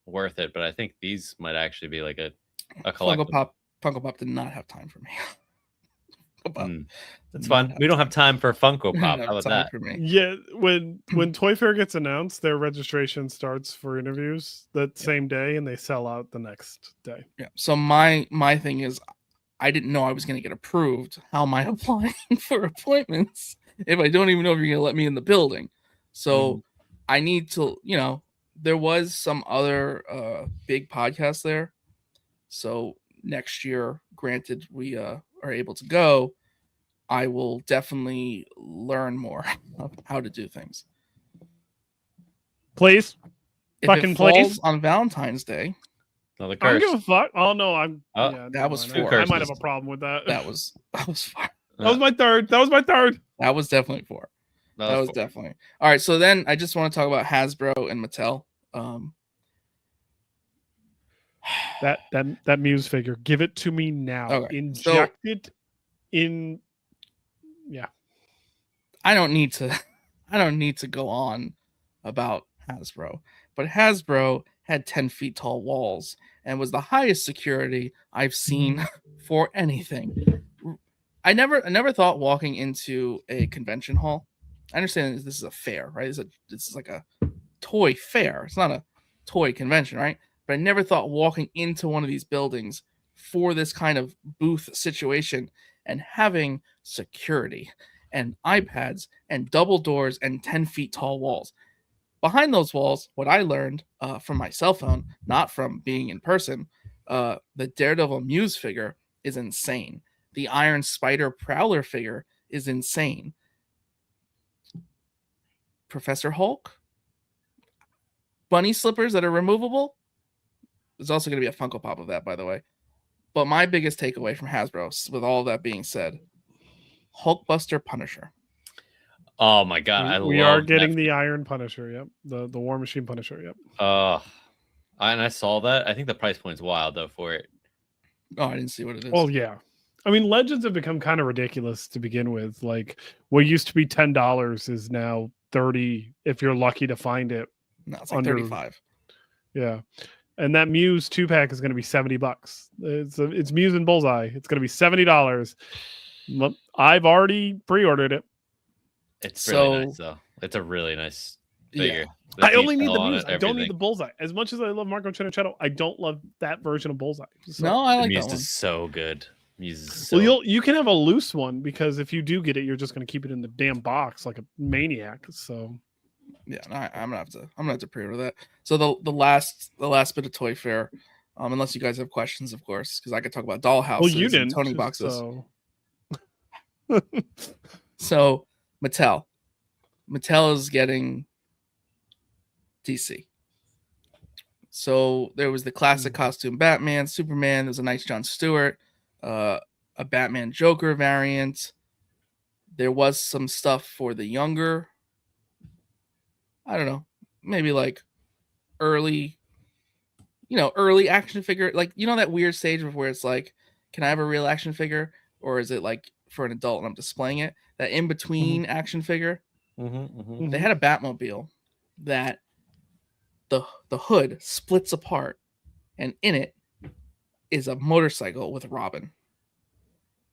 worth it, but I think these might actually be like a collectible. Funko Pop did not have time for me. That's fun. We don't have time for Funko Pop. How about that? For me. Yeah, when Toy Fair gets announced, their registration starts for interviews that same day, and they sell out the next day. Yeah. So my thing is, I didn't know I was going to get approved. How am I applying for appointments if I don't even know if you're going to let me in the building? So I need to, there was some other big podcast there. So next year, granted, we are able to go, I will definitely learn more of how to do things. Please. If fucking please. On Valentine's Day. Another curse. I don't give a fuck. Oh no, that was 4. I might have a problem with that. That was 4. That was my third. That was definitely 4. That was definitely. All right, so then I just want to talk about Hasbro and Mattel. That Muse figure, give it to me now. Okay. Inject it in. Yeah. I don't need to go on about Hasbro, but Hasbro had 10 feet tall walls and was the highest security I've seen for anything. I never thought walking into a convention hall. I understand this is a fair, right? This is like a toy fair. It's not a toy convention, right? But I never thought walking into one of these buildings for this kind of booth situation and having security and iPads and double doors and 10 feet tall walls. Behind those walls, what I learned from my cell phone, not from being in person, the Daredevil Muse figure is insane. The Iron Spider Prowler figure is insane. Professor Hulk, bunny slippers that are removable. There's also going to be a Funko Pop of that, by the way. But my biggest takeaway from Hasbro, with all that being said, Hulkbuster Punisher. Oh my god! We are getting the Iron Punisher. Yep, the War Machine Punisher. Yep. And I saw that. I think the price point's wild though for it. Oh, I didn't see what it is. Oh yeah, I mean Legends have become kind of ridiculous to begin with. Like what used to be $10 is now $30 if you're lucky to find it. No, it's like $35. Yeah. And that Muse 2-pack is going to be $70. It's Muse and Bullseye. It's going to be $70. I've already pre-ordered it. It's really nice, though. It's a really nice figure. Yeah. I only need the Muse. I don't need the Bullseye. As much as I love Marco Cianciarulo, I don't love that version of Bullseye. So, no, I like Muse that one. Is so good. Muse is so... Well, you can have a loose one because if you do get it, you're just going to keep it in the damn box like a maniac. So. Yeah, I'm gonna have to pre-order that. So the last bit of Toy Fair, unless you guys have questions, of course, because I could talk about dollhouses. Well, you didn't. And toning boxes. So, so Mattel is getting DC. So there was the classic costume Batman, Superman. There's a nice Jon Stewart, a Batman Joker variant. There was some stuff for the younger. I don't know, maybe like early, early action figure, like that weird stage of where it's like, can I have a real action figure, or is it like for an adult and I'm displaying it? That in between action figure, they had a Batmobile that the hood splits apart, and in it is a motorcycle with Robin,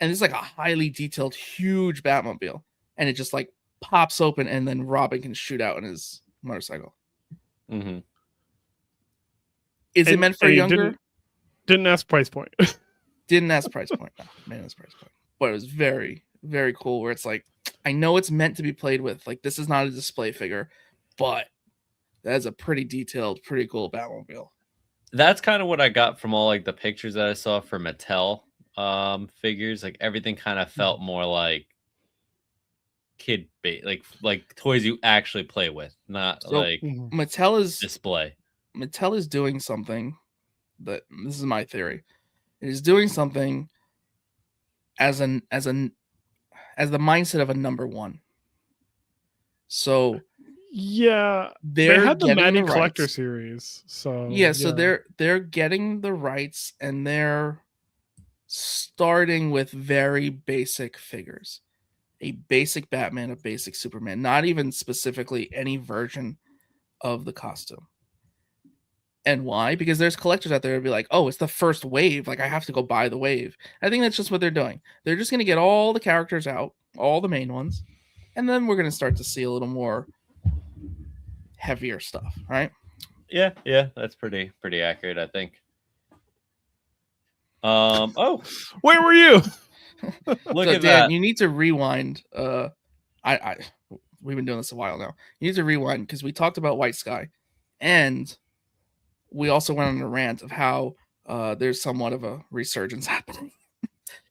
and it's like a highly detailed, huge Batmobile, and it just like pops open, and then Robin can shoot out in his motorcycle. Is it meant for younger? Didn't ask price point. Didn't ask price point. No, man, ask price point. But it was very, very cool. Where it's like, I know it's meant to be played with. Like, this is not a display figure, but that is a pretty detailed, pretty cool Batmobile. That's kind of what I got from all like the pictures that I saw for Mattel figures. Like everything kind of felt more like kid bait, like toys you actually play with, not like Mattel is display. Mattel is doing something that, this is my theory. It is doing something as the mindset of a number one. So yeah, they had the Magic Collector series. So yeah, so they're getting the rights, and they're starting with very basic figures. A basic Batman, a basic Superman, not even specifically any version of the costume. And why? Because there's collectors out there who'll be like, oh, it's the first wave. Like, I have to go buy the wave. I think that's just what they're doing. They're just going to get all the characters out, all the main ones, and then we're going to start to see a little more heavier stuff, right? Yeah, that's pretty accurate, I think. Oh, where were you? Look so at Dan, that. You need to rewind. We've been doing this a while now. You need to rewind because we talked about White Sky, and we also went on a rant of how there's somewhat of a resurgence happening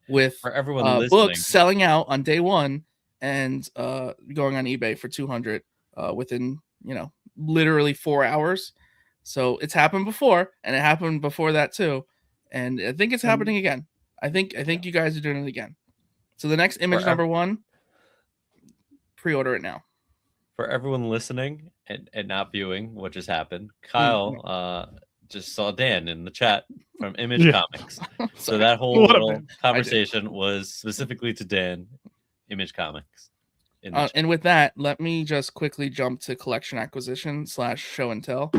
with for everyone books selling out on day one and going on eBay for $200 within literally 4 hours. So it's happened before, and it happened before that too, and I think it's happening again. I think you guys are doing it again. So the next image number one, pre-order it now. For everyone listening and not viewing what just happened, Kyle just saw Dan in the chat from Image Comics. So that whole little conversation was specifically to Dan, Image Comics. And with that, let me just quickly jump to collection acquisition / show and tell.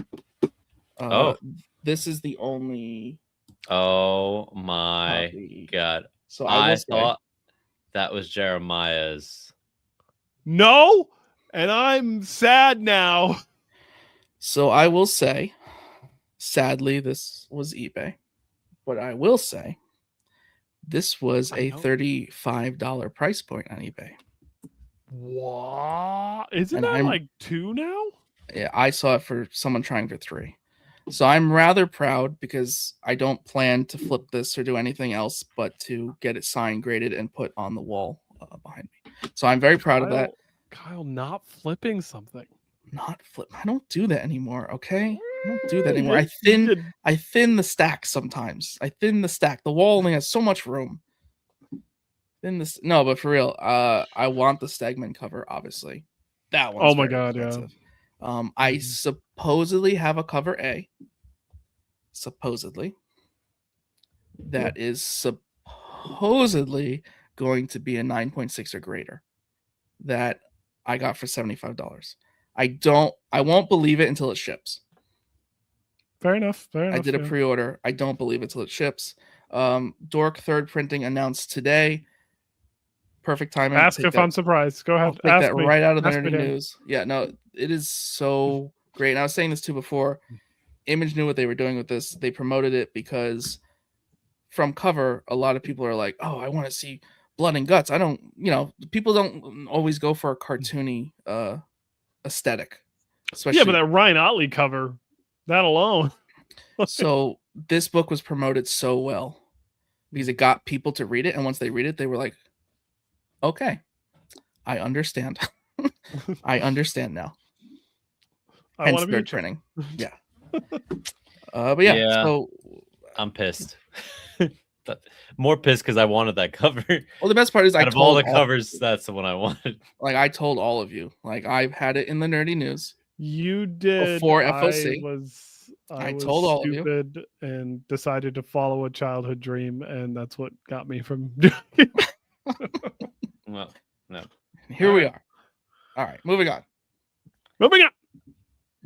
This is the only. Oh my god! So I thought that was Jeremiah's. No, and I'm sad now. So I will say, sadly, this was eBay, but I will say this was a $35 price point on eBay. What? Isn't that like 2 now? Yeah, I saw it for someone trying for 3. So I'm rather proud because I don't plan to flip this or do anything else but to get it signed, graded, and put on the wall behind me. So I'm very proud of that. Kyle, not flipping something. Not flip. I don't do that anymore, okay? I don't do that anymore. I thin the stack sometimes. I thin the stack. The wall only has so much room. No, but for real, I want the Stegman cover, obviously. That one's my god, expensive. Yeah. I supposedly have a cover A. Supposedly. That is supposedly going to be a 9.6 or greater. That I got for $75. I won't believe it until it ships. Fair enough. I did a pre-order. I don't believe it till it ships. Dork third printing announced today. Perfect timing. Ask if I'm surprised. Go ahead. I'll take that right out of the nerdy news. Yeah, no, it is so great. And I was saying this too before. Image knew what they were doing with this. They promoted it because from cover, a lot of people are like, "Oh, I want to see blood and guts." I don't, people don't always go for a cartoony aesthetic. Especially, but that Ryan Otley cover, that alone. So this book was promoted so well because it got people to read it, and once they read it, they were like, "Okay, I understand. I understand now." Hence third printing. Yeah. But yeah. So I'm pissed. More pissed because I wanted that cover. Well, the best part is out of all the covers, that's the one I wanted. Like I told all of you, like I've had it in the nerdy news. You did before FOC. I was told all of you. stupid and decided to follow a childhood dream, and that's what got me from. Well, no. Here we Alright. are. All right, moving on. Moving on.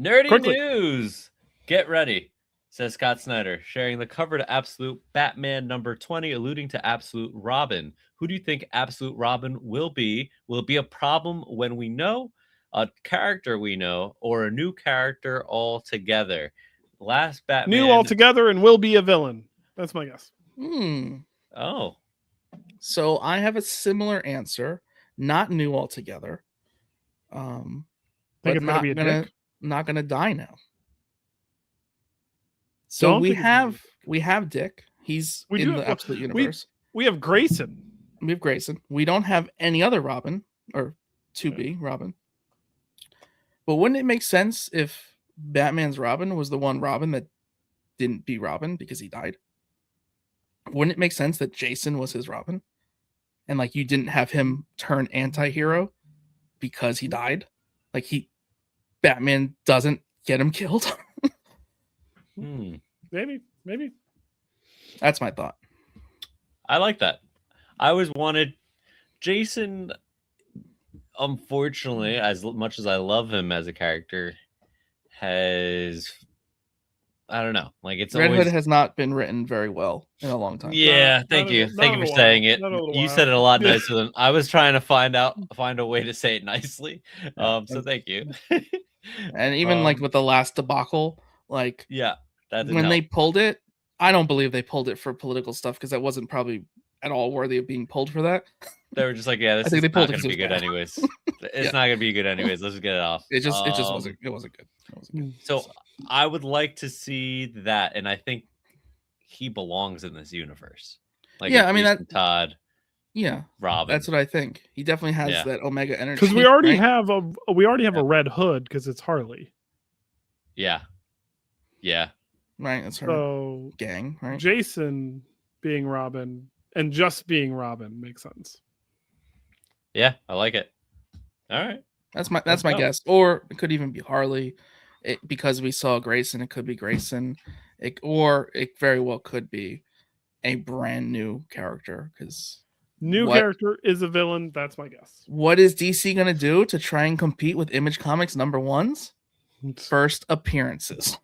Nerdy Quickly. news. Get ready, says Scott Snyder, sharing the cover to Absolute Batman number 20, alluding to Absolute Robin. Who do you think Absolute Robin will be? Will it be a problem when we know, a character we know, or a new character altogether? Last Batman. New altogether and will be a villain. That's my guess. Oh, So I have a similar answer. Not new altogether. Think But it's gonna be a dick? not gonna die now. So Don't we think it's gonna be a have Dick. He's We in do the have- Absolute Universe. We have Grayson. We have Grayson. We don't have any other Robin or to be Robin. But wouldn't it make sense if Batman's Robin was the one Robin that didn't be Robin because he died? Wouldn't it make sense that Jason was his Robin? And like you didn't have him turn anti-hero because he died? Like Batman doesn't get him killed? Maybe. That's my thought. I like that. I always wanted Jason. Unfortunately, as much as I love him as a character, has, I don't know, like it's Red always Hood has not been written very well in a long time. Yeah, Not- thank not you. in a- Thank not you in for a saying while. it. Not in a little You while. said it a lot Yeah. nicer than I was trying to find a way to say it nicely. So thank you. And even like with the last debacle, like Yeah, that didn't when they help. pulled it, I don't believe they pulled it for political stuff because that wasn't probably at all worthy of being pulled for that. They were just like, yeah, this think is they pulled not it going to 'cause it be was good bad. anyways. It's Yeah. not going to be good anyways. Let's just get it off. It just wasn't good. It wasn't good. So I would like to see that, and I think he belongs in this universe. Like, Yeah, a I mean, Jason Todd, Yeah, Robin. that's what I think. He definitely has Yeah. that Omega energy. Because we already right? have a Red Hood because it's Harley. Yeah. Right, that's her So gang, right? Jason being Robin and just being Robin makes sense. Yeah, I like it. All right. That's my Let's go. guess. Or it could even be Harley, because we saw Grayson. It could be Grayson, or it very well could be a brand new character. Because New character is a villain. That's my guess. what is DC gonna do to try and compete with Image Comics #1s? First appearances.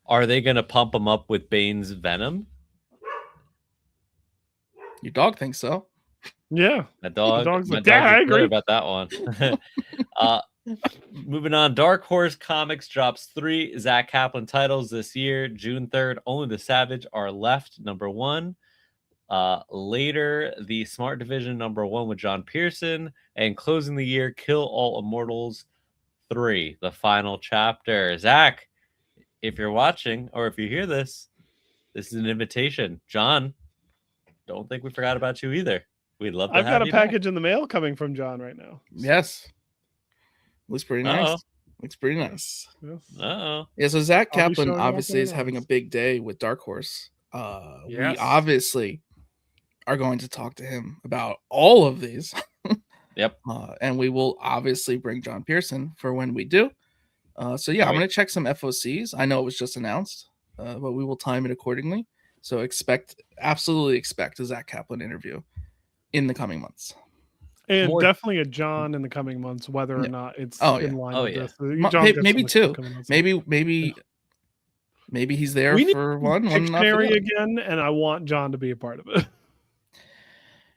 Are they going to pump him up with Bane's Venom? Your dog thinks so. Yeah. That dog. dog's My like, "Yeah, dog's I excited agree." about that one. Moving on, Dark Horse Comics drops 3 Zach Kaplan titles this year. June 3rd, Only the Savage Are Left, #1. Later, the Smart Division #1 with John Pearson, and closing the year, Kill All Immortals 3, the final chapter. Zach, if you're watching or if you hear this, this is an invitation. John, don't think we forgot about you either. We'd love to I've have got a you back. package in the mail coming from John right now. Yes, looks pretty nice. Uh-oh. Looks pretty nice. Yes. Uh-oh. Yeah, so Zach I'll be Kaplan showing you obviously is after having a this. big day with Dark Horse. We Yes. obviously are going to talk to him about all of these. Yep. And we will obviously bring John Pearson for when we do. So yeah, I'm going to check some FOCs. I know it was just announced, but we will time it accordingly. So absolutely expect a Zach Kaplan interview in the coming months. And More- definitely a John in the coming months, whether or Yeah. not it's Oh, in yeah. line Oh, with yeah. this. Ma- John's got maybe so much stuff two. coming out, so- Maybe he's there We need for one not for the Dictionary other. again, and I want John to be a part of it.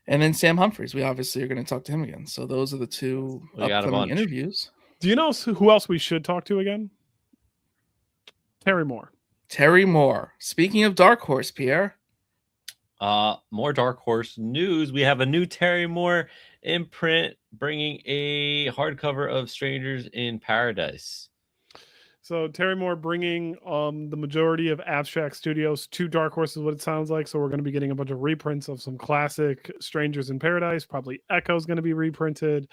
And then Sam Humphries, we obviously are going to talk to him again. So those are the two We got a upcoming bunch. interviews. Do you know who else we should talk to again? Terry Moore. Terry Moore. Speaking of Dark Horse, Pierre. More Dark Horse news. We have a new Terry Moore imprint bringing a hardcover of Strangers in Paradise. So Terry Moore bringing the majority of Abstract Studios to Dark Horse is what it sounds like. So we're going to be getting a bunch of reprints of some classic Strangers in Paradise. Probably Echo's going to be reprinted.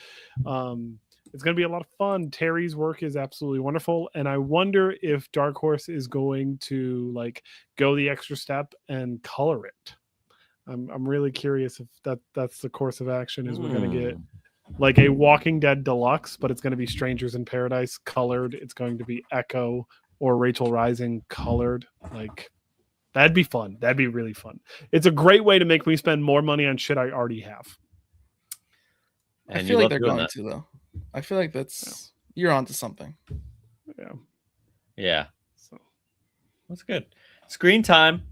It's going to be a lot of fun. Terry's work is absolutely wonderful, and I wonder if Dark Horse is going to like go the extra step and color it. I'm really curious if that's the course of action. Is we're going to get like a Walking Dead Deluxe, but it's going to be Strangers in Paradise colored. It's going to be Echo or Rachel Rising colored. Like, that'd be fun. That'd be really fun. It's a great way to make me spend more money on shit I already have. And I you feel like love they're doing going that. to, though. I feel like you're onto something. Yeah. Yeah. So That's good. Screen time.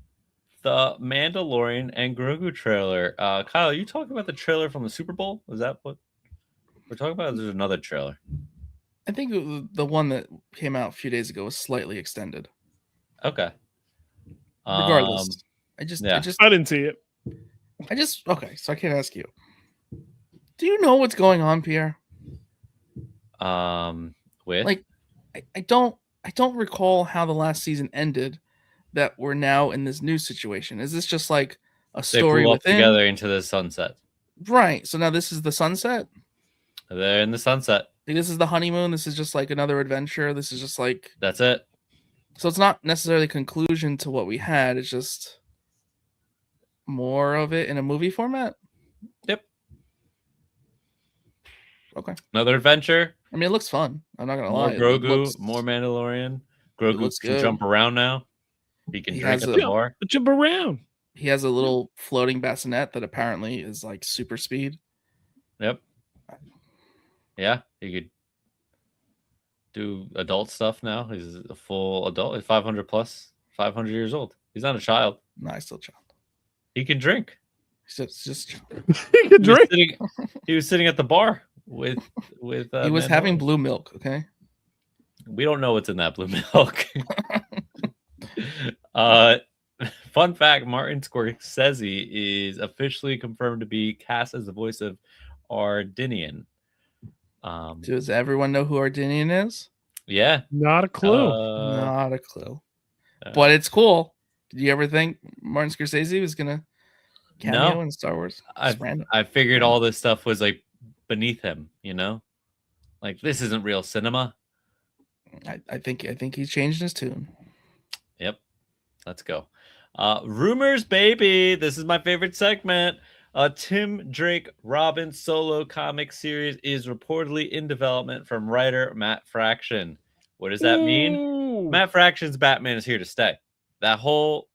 The Mandalorian and Grogu trailer. Kyle, are you talking about the trailer from the Super Bowl? Is that what we're talking about? Or there's another trailer. I think the one that came out a few days ago was slightly extended. Okay. Regardless, I didn't see it. Okay. So I can't ask you. Do you know what's going on, Pierre? With Like, I don't recall how the last season ended. That we're now in this new situation. Is this just like a they story flew up within? together into the sunset. Right. So now this is the sunset. They're in the sunset. Like, this is the honeymoon. This is just like another adventure. This is just like That's it. So it's not necessarily a conclusion to what we had. It's just more of it in a movie format. Yep. Okay. Another adventure. I mean, it looks fun. I'm not gonna More lie. Grogu, more Mandalorian. Grogu looks can good. jump around now. He can He drink has at the bar. Jump around. He has a little floating bassinet that apparently is like super speed. Yep. Yeah, he could do adult stuff now. He's a full adult. He's 500 plus, 500 years old. He's not a child. No, he's still a child. He can drink. He's just a child. He could drink. He was sitting at the bar with. He was having blue milk. Okay. We don't know what's in that blue milk. Fun fact: Martin Scorsese is officially confirmed to be cast as the voice of Ardinian. Does everyone know who Ardinian is? Yeah, Not a clue. Not a clue. But it's cool. Did you ever think Martin Scorsese was gonna cameo in Star Wars? I figured all this stuff was like beneath him. You know, like this isn't real cinema. I think he's changed his tune. Yep. Let's go. Rumors, baby. This is my favorite segment. Tim Drake Robin solo comic series is reportedly in development from writer Matt Fraction. What does that mean? Matt Fraction's Batman is here to stay. That whole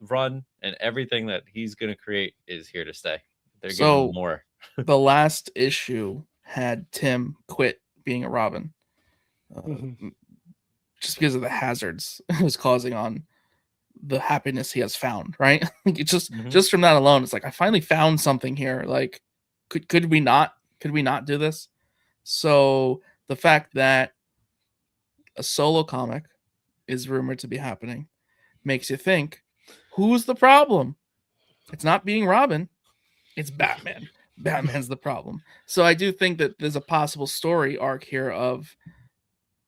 run and everything that he's going to create is here to stay. They're giving more. The last issue had Tim quit being a Robin. Just because of the hazards it was causing on the happiness he has found, right? It's just from that alone, it's like I finally found something here. Like, could we not do this? So the fact that a solo comic is rumored to be happening makes you think, who's the problem? It's not being Robin, it's Batman. Batman's the problem. So I do think that there's a possible story arc here of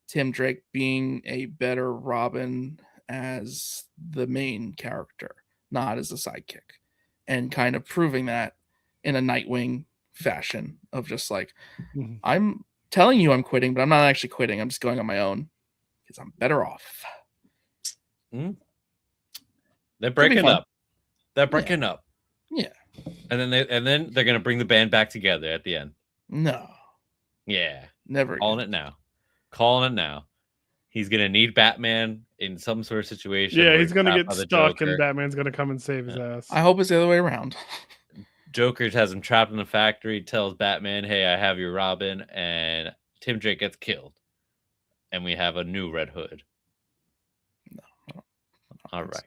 Tim Drake being a better Robin as the main character, not as a sidekick, and kind of proving that in a Nightwing fashion of just like, I'm telling you I'm quitting, but I'm not actually quitting. I'm just going on my own because I'm better off. They're breaking up. They're breaking up. Yeah. And then they're gonna bring the band back together at the end. No. Yeah. Never. Calling it now. He's gonna need Batman in some sort of situation. Yeah, he's gonna get stuck, Joker. and Batman's gonna come and save his ass. I hope it's the other way around. Joker has him trapped in a factory. Tells Batman, "Hey, I have your Robin," and Tim Drake gets killed, and we have a new Red Hood. No. All right.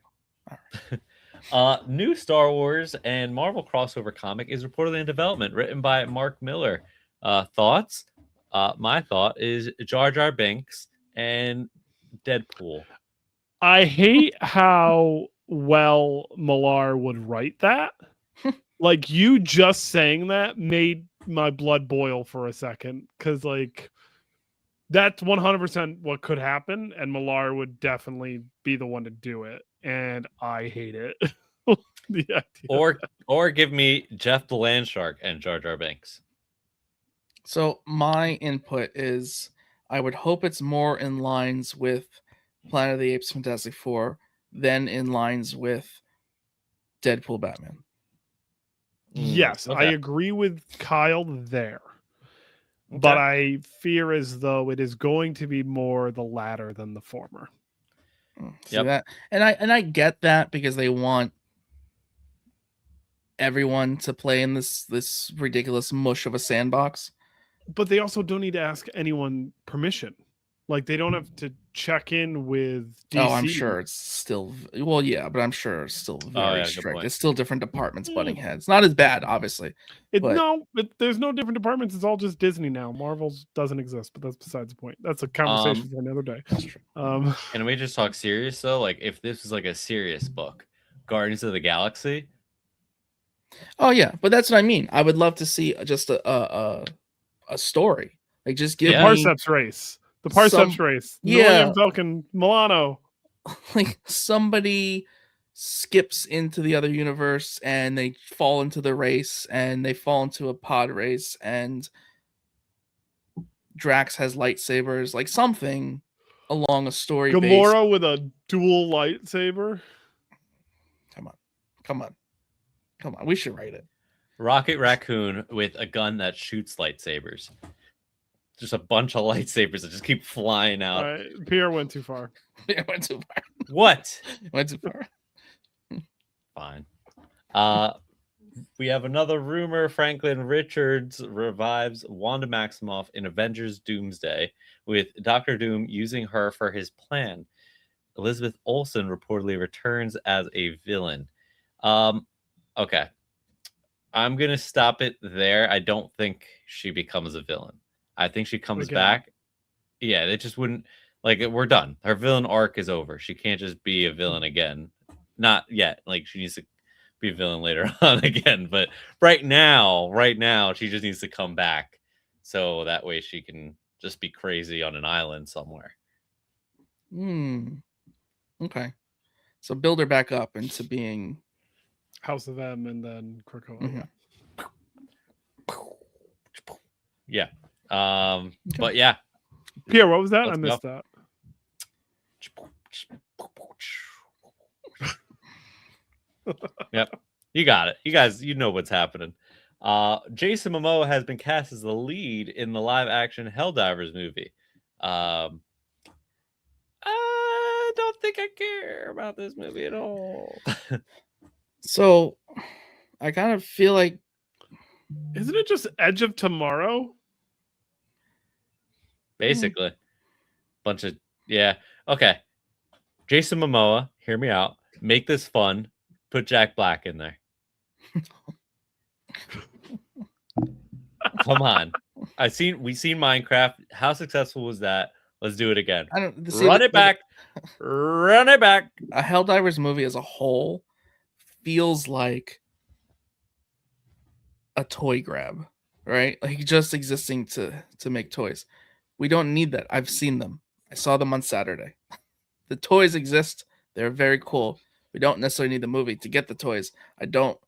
New Star Wars and Marvel crossover comic is reportedly in development, written by Mark Miller. Thoughts? My thought is Jar Jar Binks and Deadpool. I hate how well Millar would write that. Like, you just saying that made my blood boil for a second, because like that's 100% what could happen, and Millar would definitely be the one to do it, and I hate it. Or give me Jeff the Landshark and Jar Jar Binks. So my input is I would hope it's more in lines with Planet of the Apes Fantastic Four than in lines with Deadpool Batman. Yes, okay. I agree with Kyle there. but I fear as though it is going to be more the latter than the former. See that, and I get that because they want everyone to play in this ridiculous mush of a sandbox. But they also don't need to ask anyone permission. Like they don't have to check in with DC. Oh, I'm sure it's still yeah, but I'm sure it's still very strict. It's still different departments butting heads. Not as bad, obviously. There's no different departments. It's all just Disney now. Marvel's doesn't exist, but that's besides the point. That's a conversation for another day. That's true. Can we just talk serious though? Like if this was like a serious book, Guardians of the Galaxy. Oh yeah, but that's what I mean. I would love to see just a story. Like just give the Parseps race. The Parseps race. Yeah. Falcon, Milano. Like somebody skips into the other universe and they fall into the race and they fall into a pod race and Drax has lightsabers, like something along a story. Gamora with a dual lightsaber. Come on. We should write it. Rocket Raccoon with a gun that shoots lightsabers. Just a bunch of lightsabers that just keep flying out. All right, Pierre went too far. Went too far. What? Went too far. Fine. We have another rumor. Franklin Richards revives Wanda Maximoff in Avengers Doomsday, with Dr. Doom using her for his plan. Elizabeth Olsen reportedly returns as a villain. Okay. I'm going to stop it there. I don't think she becomes a villain. I think she comes back. Yeah, it just wouldn't, like, we're done. Her villain arc is over. She can't just be a villain again. Not yet. Like, she needs to be a villain later on again. But right now, she just needs to come back. So that way she can just be crazy on an island somewhere. Okay. So build her back up into being House of M and then Krakoa. Mm-hmm. Yeah. But yeah. Pierre, what was that? I missed that. Yep. You got it. You guys, you know what's happening. Jason Momoa has been cast as the lead in the live action Helldivers movie. I don't think I care about this movie at all. So I kind of feel like, isn't it just Edge of Tomorrow? Basically. Bunch of, yeah. Okay. Jason Momoa, hear me out. Make this fun. Put Jack Black in there. Come on. We've seen Minecraft. How successful was that? Let's do it again. Run it back. Run it back. A Helldivers movie as a whole feels like a toy grab, right? Like just existing to make toys. We don't need that. I've seen them. I saw them on Saturday. The toys exist. They're very cool. We don't necessarily need the movie to get the toys. I don't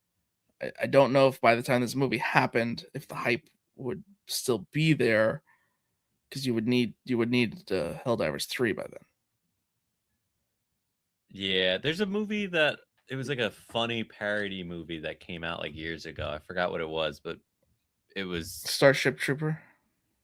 know if by the time this movie happened, if the hype would still be there, because you would need Helldivers 3 by then. Yeah, there's a movie that it was like a funny parody movie that came out like years ago. I forgot what it was, but it was Starship Trooper.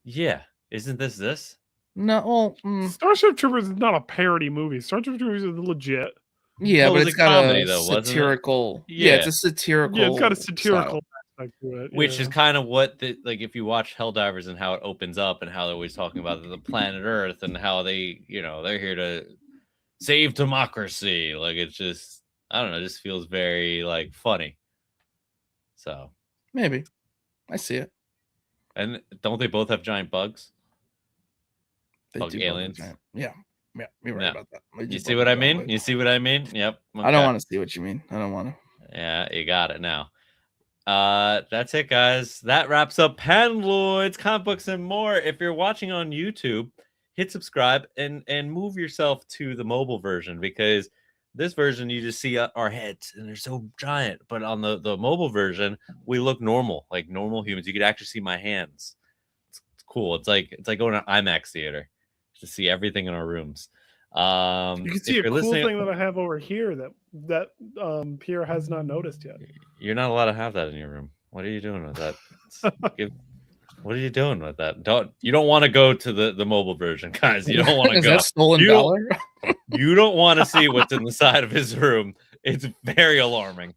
Yeah, isn't this? No, Starship Troopers is not a parody movie. Starship Troopers is legit. Yeah, Well, but it's got comedy, a though, wasn't it? satirical. Yeah. It's a satirical. Yeah, it's got a satirical style. aspect to it. Which is kind of what like if you watch Helldivers and how it opens up and how they're always talking about the planet Earth and how they, they're here to save democracy. Like it's just, I don't know, it just feels very like funny. So maybe I see it. And don't they both have giant bugs? They Bug do aliens. Yeah, you're right about that. You see what I mean? You see what I mean? Yep. Okay. I don't want to see what you mean. I don't want to. Yeah, you got it now. That's it, guys. That wraps up Paneloids Comic Books and More. If you're watching on YouTube, hit subscribe and move yourself to the mobile version, because this version you just see our heads and they're so giant. But on the mobile version, we look normal, like normal humans. You could actually see my hands. It's cool. It's like going to IMAX theater to see everything in our rooms. You can see a cool thing that I have over here that Pierre has not noticed yet. You're not allowed to have that in your room. What are you doing with that? What are you doing with that? You don't want to go to the mobile version, guys. You don't want to Is go. that stolen You don't- valor? You don't want to see what's in the side of his room. It's very alarming.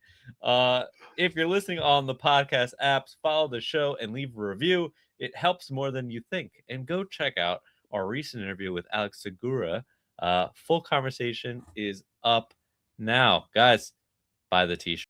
If you're listening on the podcast apps, follow the show and leave a review. It helps more than you think. And go check out our recent interview with Alex Segura. Full conversation is up now. Guys, buy the t-shirt.